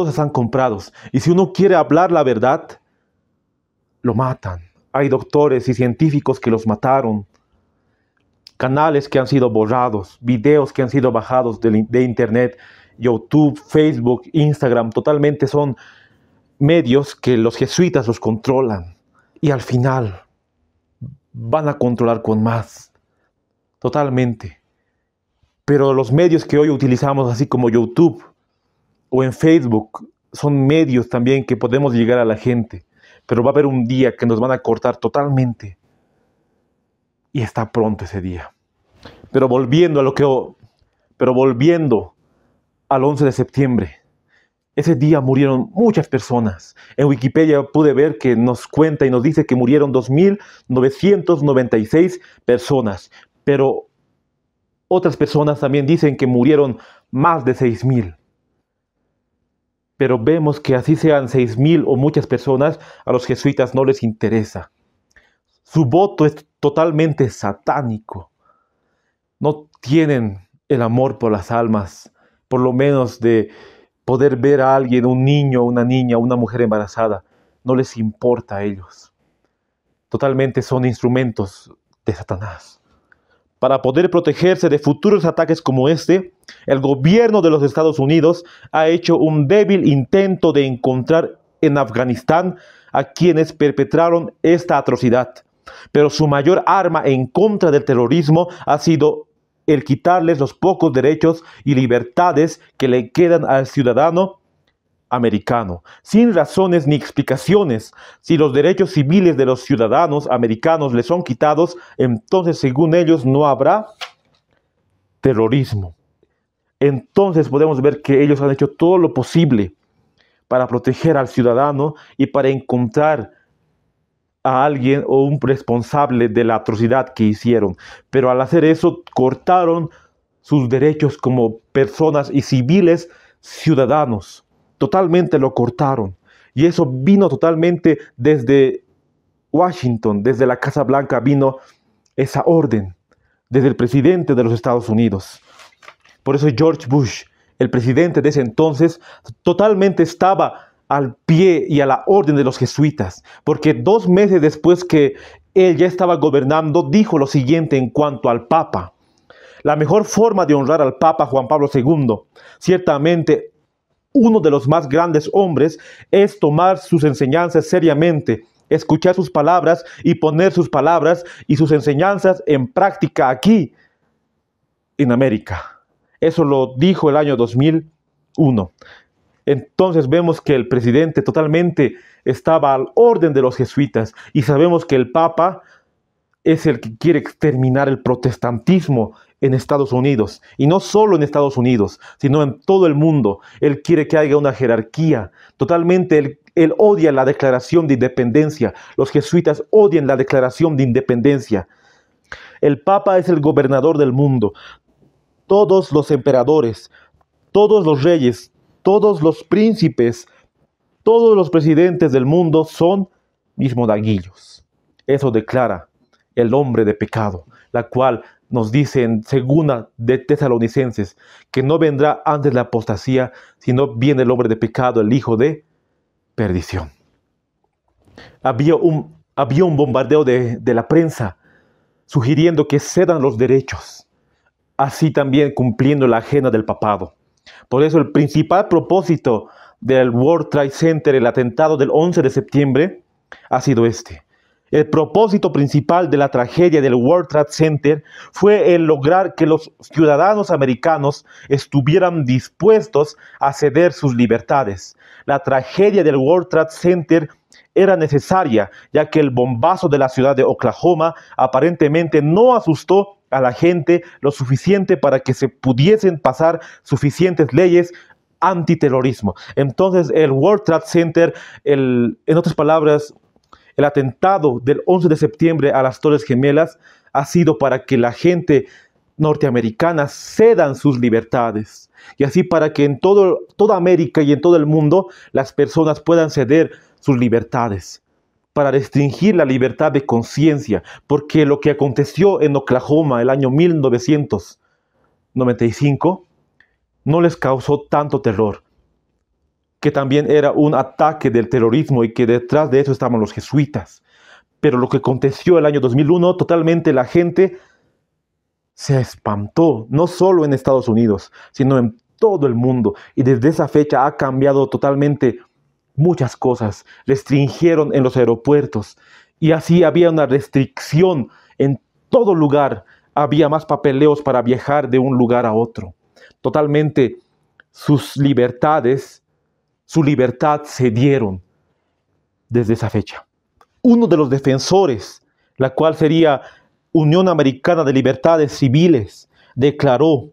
están comprados. Y si uno quiere hablar la verdad, lo matan. Hay doctores y científicos que los mataron. Canales que han sido borrados, videos que han sido bajados de internet, YouTube, Facebook, Instagram, totalmente son medios que los jesuitas los controlan. Y al final van a controlar con más. Totalmente. Pero los medios que hoy utilizamos, así como YouTube o en Facebook, son medios también que podemos llegar a la gente. Pero va a haber un día que nos van a cortar totalmente. Y está pronto ese día. Pero volviendo al 11 de septiembre, ese día murieron muchas personas. En Wikipedia pude ver que nos cuenta y nos dice que murieron 2.996 personas. Pero otras personas también dicen que murieron más de 6.000. Pero vemos que así sean 6.000 o muchas personas, a los jesuitas no les interesa. Su voto es totalmente satánico. No tienen el amor por las almas, por lo menos de poder ver a alguien, un niño, una niña, una mujer embarazada. No les importa a ellos. Totalmente son instrumentos de Satanás. Para poder protegerse de futuros ataques como este, el gobierno de los Estados Unidos ha hecho un débil intento de encontrar en Afganistán a quienes perpetraron esta atrocidad. Pero su mayor arma en contra del terrorismo ha sido el quitarles los pocos derechos y libertades que le quedan al ciudadano americano, sin razones ni explicaciones. Si los derechos civiles de los ciudadanos americanos les son quitados, entonces según ellos no habrá terrorismo. Entonces podemos ver que ellos han hecho todo lo posible para proteger al ciudadano y para encontrar a alguien o un responsable de la atrocidad que hicieron. Pero al hacer eso, cortaron sus derechos como personas y civiles ciudadanos. Totalmente lo cortaron. Y eso vino totalmente desde Washington, desde la Casa Blanca vino esa orden, desde el presidente de los Estados Unidos. Por eso George Bush, el presidente de ese entonces, totalmente estaba al pie y a la orden de los jesuitas, porque 2 meses después que él ya estaba gobernando, dijo lo siguiente en cuanto al Papa: la mejor forma de honrar al Papa Juan Pablo II, ciertamente uno de los más grandes hombres, es tomar sus enseñanzas seriamente, escuchar sus palabras y poner sus palabras y sus enseñanzas en práctica aquí, en América. Eso lo dijo el año 2001. Entonces vemos que el presidente totalmente estaba al orden de los jesuitas y sabemos que el Papa es el que quiere exterminar el protestantismo en Estados Unidos, y no solo en Estados Unidos, sino en todo el mundo. Él quiere que haya una jerarquía. Totalmente él odia la Declaración de Independencia. Los jesuitas odian la Declaración de Independencia. El Papa es el gobernador del mundo. Todos los emperadores, todos los reyes, todos los príncipes, todos los presidentes del mundo son mis monaguillos. Eso declara el hombre de pecado, la cual nos dice en 2 de Tesalonicenses que no vendrá antes la apostasía, sino viene el hombre de pecado, el hijo de perdición. Había un bombardeo de la prensa sugiriendo que cedan los derechos, así también cumpliendo la agenda del papado. Por eso el principal propósito del World Trade Center, el atentado del 11 de septiembre, ha sido este. El propósito principal de la tragedia del World Trade Center fue el lograr que los ciudadanos americanos estuvieran dispuestos a ceder sus libertades. La tragedia del World Trade Center era necesaria, ya que el bombazo de la ciudad de Oklahoma aparentemente no asustó a la gente lo suficiente para que se pudiesen pasar suficientes leyes antiterrorismo. Entonces el World Trade Center, en otras palabras, el atentado del 11 de septiembre a las Torres Gemelas ha sido para que la gente norteamericana cedan sus libertades. Y así para que en toda América y en todo el mundo las personas puedan ceder sus libertades. Para restringir la libertad de conciencia. Porque lo que aconteció en Oklahoma el año 1995 no les causó tanto terror, que también era un ataque del terrorismo y que detrás de eso estaban los jesuitas. Pero lo que aconteció el año 2001, totalmente la gente se espantó, no solo en Estados Unidos, sino en todo el mundo. Y desde esa fecha ha cambiado totalmente muchas cosas. Restringieron en los aeropuertos y así había una restricción en todo lugar. Había más papeleos para viajar de un lugar a otro. Totalmente sus libertades, su libertad se dieron desde esa fecha. Uno de los defensores, la cual sería Unión Americana de Libertades Civiles, declaró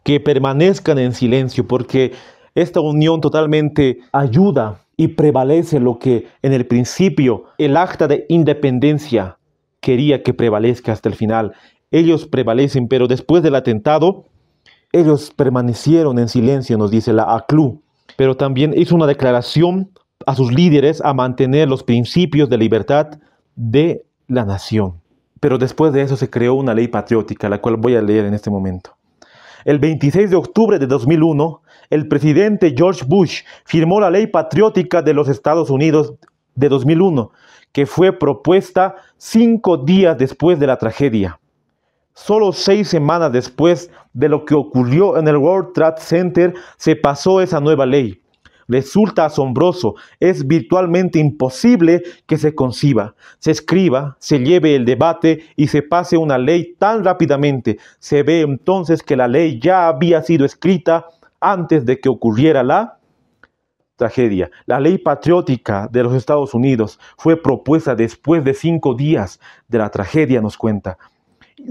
que permanezcan en silencio porque esta unión totalmente ayuda y prevalece lo que en el principio el acta de independencia quería que prevalezca hasta el final. Ellos prevalecen, pero después del atentado, ellos permanecieron en silencio, nos dice la ACLU. Pero también hizo una declaración a sus líderes a mantener los principios de libertad de la nación. Pero después de eso se creó una ley patriótica, la cual voy a leer en este momento. El 26 de octubre de 2001, el presidente George Bush firmó la Ley Patriótica de los Estados Unidos de 2001, que fue propuesta 5 días después de la tragedia. Solo 6 semanas después de lo que ocurrió en el World Trade Center, se pasó esa nueva ley. resulta asombroso, es virtualmente imposible que se conciba, se escriba, se lleve el debate y se pase una ley tan rápidamente. Se ve entonces que la ley ya había sido escrita antes de que ocurriera la tragedia. La ley patriótica de los Estados Unidos fue propuesta después de 5 días de la tragedia, nos cuenta.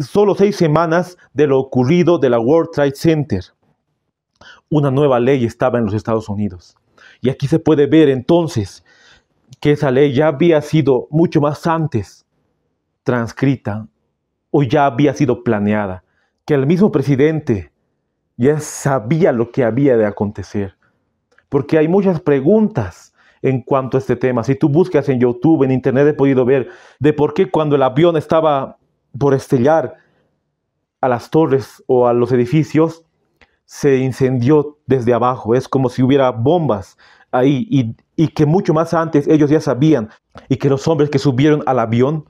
Solo 6 semanas de lo ocurrido de la World Trade Center. Una nueva ley estaba en los Estados Unidos. Y aquí se puede ver entonces que esa ley ya había sido mucho más antes transcrita o ya había sido planeada. Que el mismo presidente ya sabía lo que había de acontecer. Porque hay muchas preguntas en cuanto a este tema. Si tú buscas en YouTube, en Internet, he podido ver de por qué cuando el avión estaba por estrellar a las torres o a los edificios, se incendió desde abajo. Es como si hubiera bombas ahí y que mucho más antes ellos ya sabían y que los hombres que subieron al avión,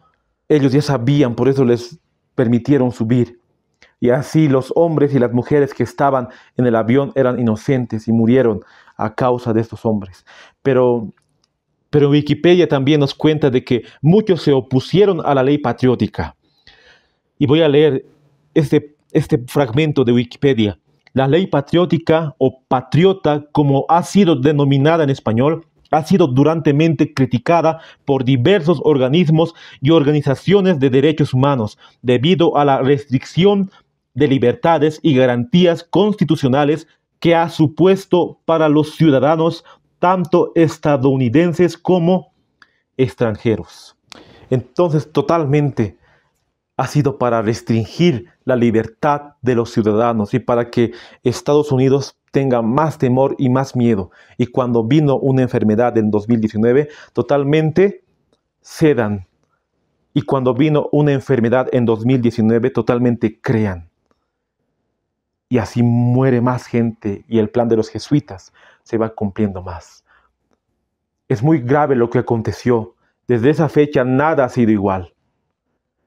ellos ya sabían, por eso les permitieron subir. Y así los hombres y las mujeres que estaban en el avión eran inocentes y murieron a causa de estos hombres. Pero Wikipedia también nos cuenta de que muchos se opusieron a la ley patriótica. Y voy a leer este fragmento de Wikipedia. La ley patriótica o patriota, como ha sido denominada en español, ha sido durantemente criticada por diversos organismos y organizaciones de derechos humanos debido a la restricción de libertades y garantías constitucionales que ha supuesto para los ciudadanos tanto estadounidenses como extranjeros. Entonces, totalmente ha sido para restringir la libertad de los ciudadanos y para que Estados Unidos tenga más temor y más miedo. Y cuando vino una enfermedad en 2019, totalmente cedan. Y cuando vino una enfermedad en 2019, totalmente crean. Y así muere más gente y el plan de los jesuitas se va cumpliendo más. Es muy grave lo que aconteció. Desde esa fecha nada ha sido igual.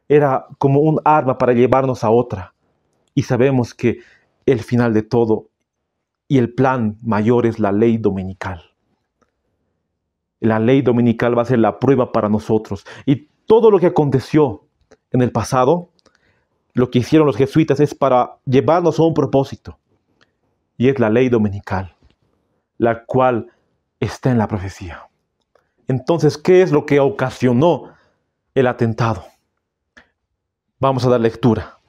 Era como un arma para llevarnos a otra. Y sabemos que el final de todo y el plan mayor es la ley dominical. La ley dominical va a ser la prueba para nosotros. Y todo lo que aconteció en el pasado, lo que hicieron los jesuitas es para llevarnos a un propósito. Y es la ley dominical, la cual está en la profecía. Entonces, ¿qué es lo que ocasionó el atentado? Vamos a dar lectura.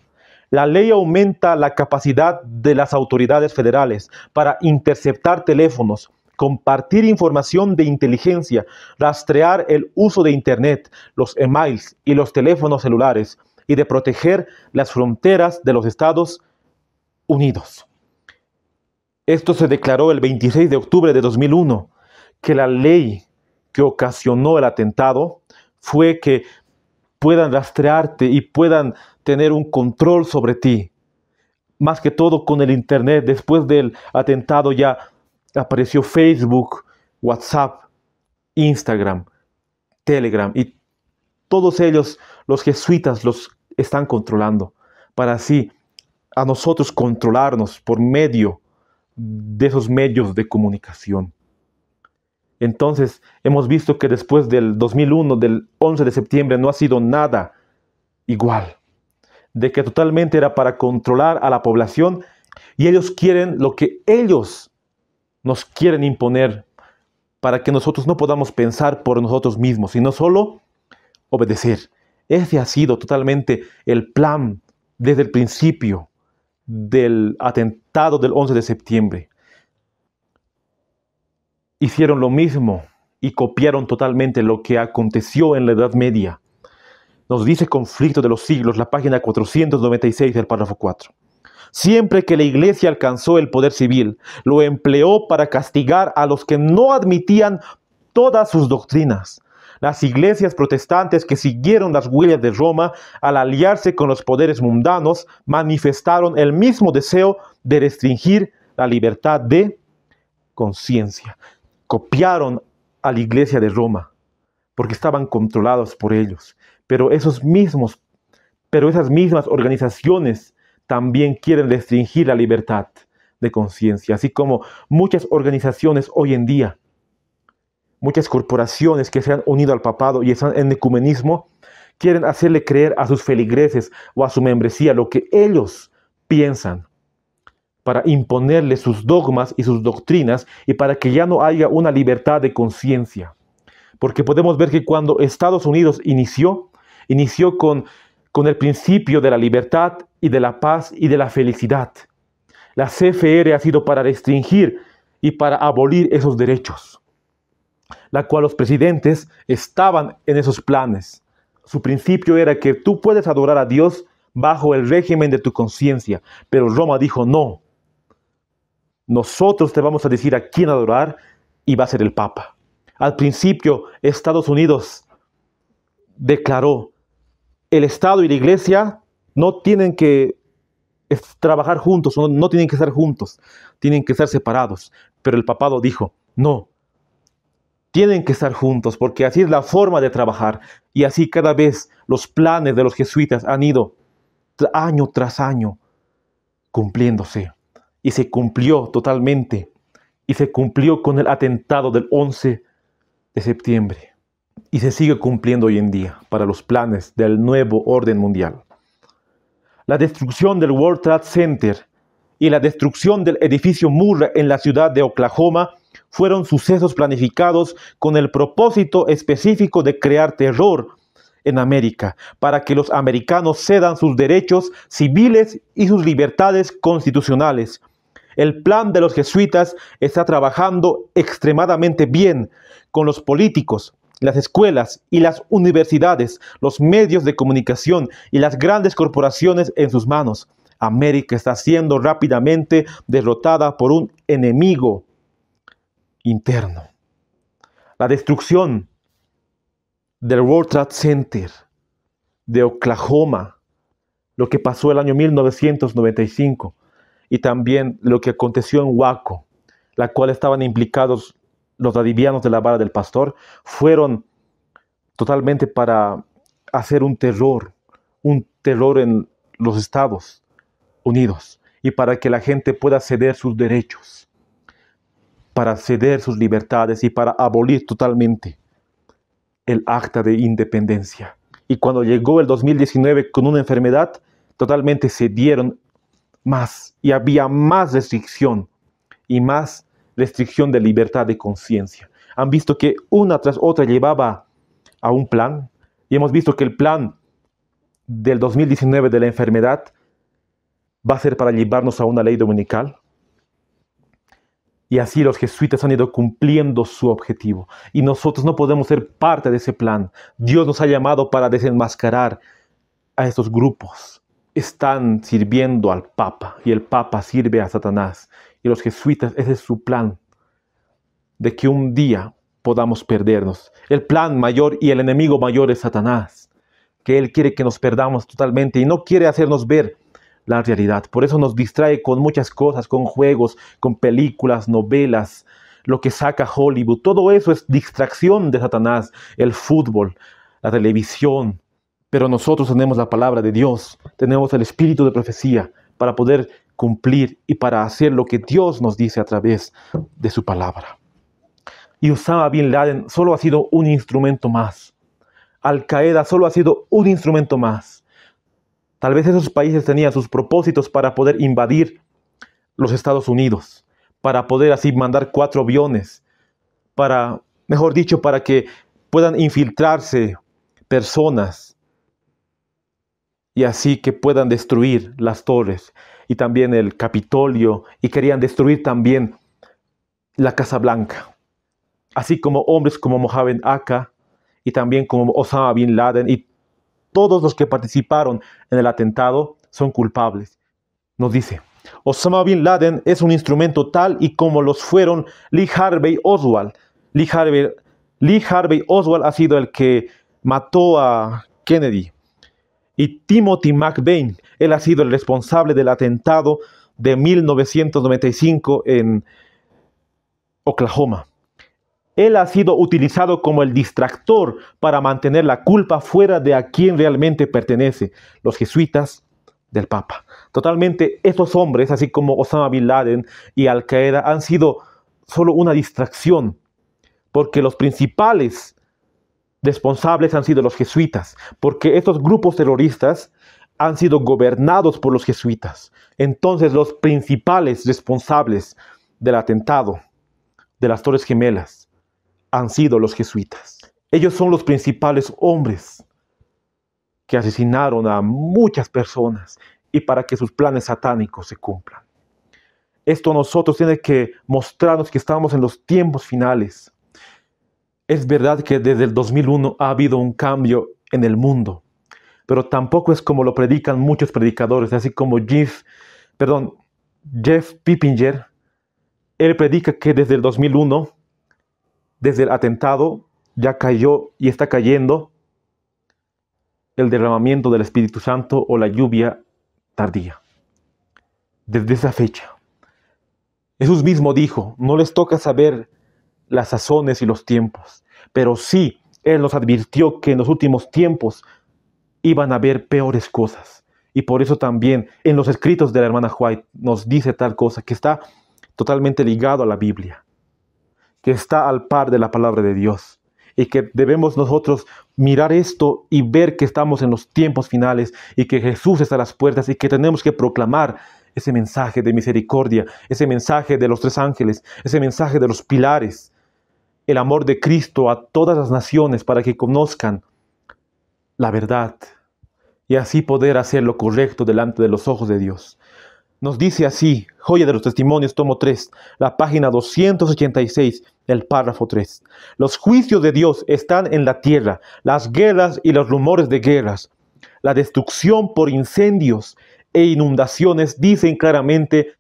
La ley aumenta la capacidad de las autoridades federales para interceptar teléfonos, compartir información de inteligencia, rastrear el uso de Internet, los emails y los teléfonos celulares y de proteger las fronteras de los Estados Unidos. Esto se declaró el 26 de octubre de 2001, que la ley que ocasionó el atentado fue que puedan rastrearte y puedan tener un control sobre ti. Más que todo con el Internet. Después del atentado ya apareció Facebook, WhatsApp, Instagram, Telegram y todos ellos, los jesuitas, los están controlando para así a nosotros controlarnos por medio de esos medios de comunicación. Entonces, hemos visto que después del 2001, del 11 de septiembre, no ha sido nada igual. De que totalmente era para controlar a la población y ellos quieren lo que ellos nos quieren imponer para que nosotros no podamos pensar por nosotros mismos, sino solo obedecer. Ese ha sido totalmente el plan desde el principio del atentado del 11 de septiembre. Hicieron lo mismo y copiaron totalmente lo que aconteció en la Edad Media. Nos dice Conflicto de los Siglos, la página 496 del párrafo 4. Siempre que la Iglesia alcanzó el poder civil, lo empleó para castigar a los que no admitían todas sus doctrinas. Las iglesias protestantes que siguieron las huellas de Roma, al aliarse con los poderes mundanos, manifestaron el mismo deseo de restringir la libertad de conciencia. Copiaron a la iglesia de Roma porque estaban controlados por ellos. Pero esas mismas organizaciones también quieren restringir la libertad de conciencia, así como muchas organizaciones hoy en día, muchas corporaciones que se han unido al papado y están en ecumenismo, quieren hacerle creer a sus feligreses o a su membresía lo que ellos piensan, para imponerle sus dogmas y sus doctrinas y para que ya no haya una libertad de conciencia. Porque podemos ver que cuando Estados Unidos inició con el principio de la libertad y de la paz y de la felicidad. La CFR ha sido para restringir y para abolir esos derechos, la cual los presidentes estaban en esos planes. Su principio era que tú puedes adorar a Dios bajo el régimen de tu conciencia, pero Roma dijo no. Nosotros te vamos a decir a quién adorar y va a ser el Papa. Al principio, Estados Unidos declaró, el Estado y la Iglesia no tienen que trabajar juntos, no tienen que estar juntos, tienen que estar separados. Pero el papado dijo, no, tienen que estar juntos porque así es la forma de trabajar. Y así cada vez los planes de los jesuitas han ido año tras año cumpliéndose. Y se cumplió totalmente. Y se cumplió con el atentado del 11 de septiembre. Y se sigue cumpliendo hoy en día para los planes del nuevo orden mundial. La destrucción del World Trade Center y la destrucción del edificio Murrah en la ciudad de Oklahoma fueron sucesos planificados con el propósito específico de crear terror en América, para que los americanos cedan sus derechos civiles y sus libertades constitucionales. El plan de los jesuitas está trabajando extremadamente bien con los políticos, las escuelas y las universidades, los medios de comunicación y las grandes corporaciones en sus manos. América está siendo rápidamente derrotada por un enemigo interno. La destrucción del World Trade Center de Oklahoma, lo que pasó el año 1995, y también lo que aconteció en Waco, la cual estaban implicados los adivianos de la vara del pastor, fueron totalmente para hacer un terror en los Estados Unidos y para que la gente pueda ceder sus derechos, para ceder sus libertades y para abolir totalmente el acta de independencia. Y cuando llegó el 2019 con una enfermedad, totalmente cedieron más y había más restricción y más restricción de libertad de conciencia. Han visto que una tras otra llevaba a un plan y hemos visto que el plan del 2019 de la enfermedad va a ser para llevarnos a una ley dominical. Y así los jesuitas han ido cumpliendo su objetivo. Y nosotros no podemos ser parte de ese plan. Dios nos ha llamado para desenmascarar a estos grupos. Están sirviendo al Papa y el Papa sirve a Satanás. Y los jesuitas, ese es su plan, de que un día podamos perdernos. El plan mayor y el enemigo mayor es Satanás, que él quiere que nos perdamos totalmente y no quiere hacernos ver la realidad. Por eso nos distrae con muchas cosas, con juegos, con películas, novelas, lo que saca Hollywood. Todo eso es distracción de Satanás, el fútbol, la televisión. Pero nosotros tenemos la palabra de Dios, tenemos el espíritu de profecía para poder cumplir y para hacer lo que Dios nos dice a través de su palabra. Y Osama Bin Laden solo ha sido un instrumento más. Al Qaeda solo ha sido un instrumento más. Tal vez esos países tenían sus propósitos para poder invadir los Estados Unidos, para poder así mandar 4 aviones, mejor dicho, para que puedan infiltrarse personas y así que puedan destruir las torres y también el Capitolio, y querían destruir también la Casa Blanca, así como hombres como Mohammed Atta y también como Osama Bin Laden y todos los que participaron en el atentado son culpables. Nos dice, Osama Bin Laden es un instrumento tal y como los fueron Lee Harvey Oswald. Lee Harvey Oswald ha sido el que mató a Kennedy. Y Timothy McVeigh, él ha sido el responsable del atentado de 1995 en Oklahoma. Él ha sido utilizado como el distractor para mantener la culpa fuera de a quien realmente pertenece. Los jesuitas del Papa. Totalmente, estos hombres, así como Osama Bin Laden y Al Qaeda, han sido solo una distracción, porque los principales responsables han sido los jesuitas, porque estos grupos terroristas han sido gobernados por los jesuitas. Entonces, los principales responsables del atentado de las Torres Gemelas han sido los jesuitas. Ellos son los principales hombres que asesinaron a muchas personas y para que sus planes satánicos se cumplan. Esto a nosotros tiene que mostrarnos que estamos en los tiempos finales. Es verdad que desde el 2001 ha habido un cambio en el mundo, pero tampoco es como lo predican muchos predicadores, así como Jeff Pippinger. Él predica que desde el 2001, desde el atentado, ya cayó y está cayendo el derramamiento del Espíritu Santo o la lluvia tardía. Desde esa fecha. Jesús mismo dijo, no les toca saber las sazones y los tiempos, pero sí, Él nos advirtió que en los últimos tiempos iban a haber peores cosas. Y por eso también en los escritos de la hermana White nos dice tal cosa, que está totalmente ligado a la Biblia, que está al par de la palabra de Dios, y que debemos nosotros mirar esto y ver que estamos en los tiempos finales y que Jesús está a las puertas y que tenemos que proclamar ese mensaje de misericordia, ese mensaje de los 3 ángeles, ese mensaje de los pilares, el amor de Cristo a todas las naciones para que conozcan la verdad y así poder hacer lo correcto delante de los ojos de Dios. Nos dice así, Joya de los Testimonios, tomo 3, la página 286, el párrafo 3. Los juicios de Dios están en la tierra, las guerras y los rumores de guerras, la destrucción por incendios e inundaciones dicen claramente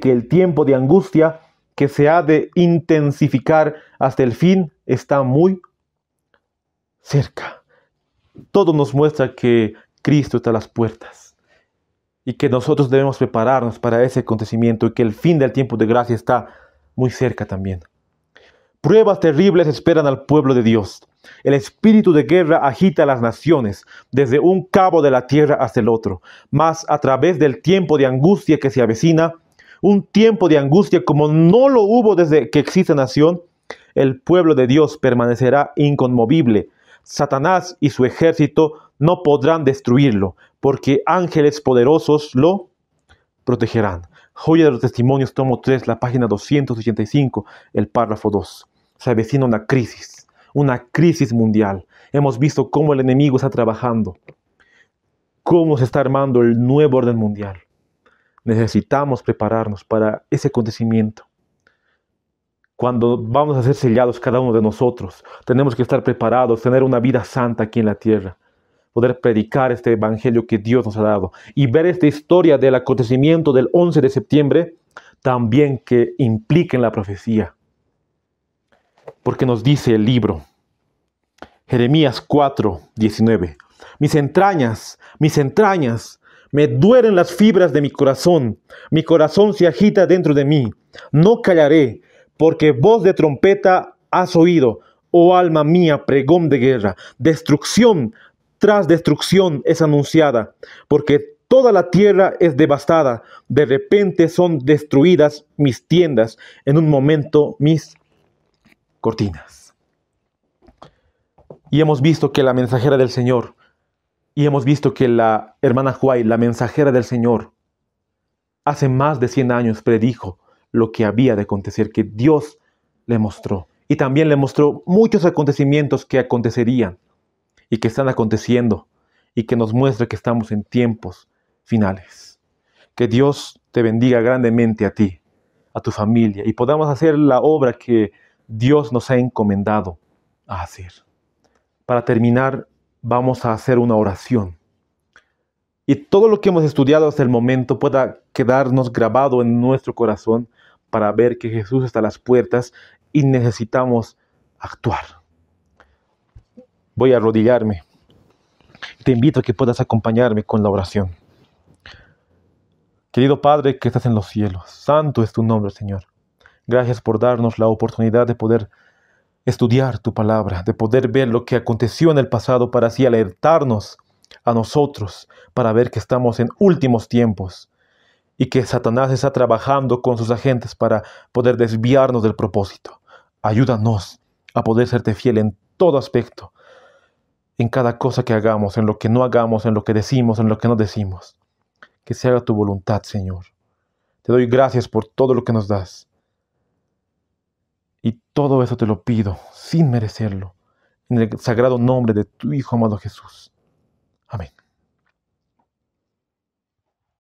que el tiempo de angustia que se ha de intensificar hasta el fin está muy cerca. Todo nos muestra que Cristo está a las puertas y que nosotros debemos prepararnos para ese acontecimiento y que el fin del tiempo de gracia está muy cerca también. Pruebas terribles esperan al pueblo de Dios. El espíritu de guerra agita a las naciones, desde un cabo de la tierra hasta el otro. Mas a través del tiempo de angustia que se avecina, un tiempo de angustia como no lo hubo desde que existe nación, el pueblo de Dios permanecerá inconmovible. Satanás y su ejército no podrán destruirlo, porque ángeles poderosos lo protegerán. Joya de los Testimonios, tomo 3, la página 285, el párrafo 2. Se avecina una crisis mundial. Hemos visto cómo el enemigo está trabajando, cómo se está armando el nuevo orden mundial. Necesitamos prepararnos para ese acontecimiento. Cuando vamos a ser sellados cada uno de nosotros, tenemos que estar preparados, tener una vida santa aquí en la tierra, poder predicar este evangelio que Dios nos ha dado y ver esta historia del acontecimiento del 11 de septiembre también que implica en la profecía. Porque nos dice el libro, Jeremías 4:19, mis entrañas, me duelen las fibras de mi corazón se agita dentro de mí, no callaré, porque voz de trompeta has oído, oh alma mía, pregón de guerra, destrucción tras destrucción es anunciada, porque toda la tierra es devastada, de repente son destruidas mis tiendas, en un momento mis cortinas. Y hemos visto que la mensajera del Señor, y hemos visto que la hermana White, la mensajera del Señor, hace más de 100 años predijo lo que había de acontecer, que Dios le mostró. Y también le mostró muchos acontecimientos que acontecerían y que están aconteciendo y que nos muestra que estamos en tiempos finales. Que Dios te bendiga grandemente a ti, a tu familia y podamos hacer la obra que Dios nos ha encomendado a hacer. Para terminar, vamos a hacer una oración. Y todo lo que hemos estudiado hasta el momento pueda quedarnos grabado en nuestro corazón para ver que Jesús está a las puertas y necesitamos actuar. Voy a arrodillarme. Te invito a que puedas acompañarme con la oración. Querido Padre que estás en los cielos, santo es tu nombre, Señor. Gracias por darnos la oportunidad de poder estudiar tu palabra, de poder ver lo que aconteció en el pasado para así alertarnos a nosotros para ver que estamos en últimos tiempos y que Satanás está trabajando con sus agentes para poder desviarnos del propósito. Ayúdanos a poder serte fiel en todo aspecto, en cada cosa que hagamos, en lo que no hagamos, en lo que decimos, en lo que no decimos. Que se haga tu voluntad, Señor. Te doy gracias por todo lo que nos das. Y todo eso te lo pido, sin merecerlo, en el sagrado nombre de tu Hijo amado Jesús. Amén.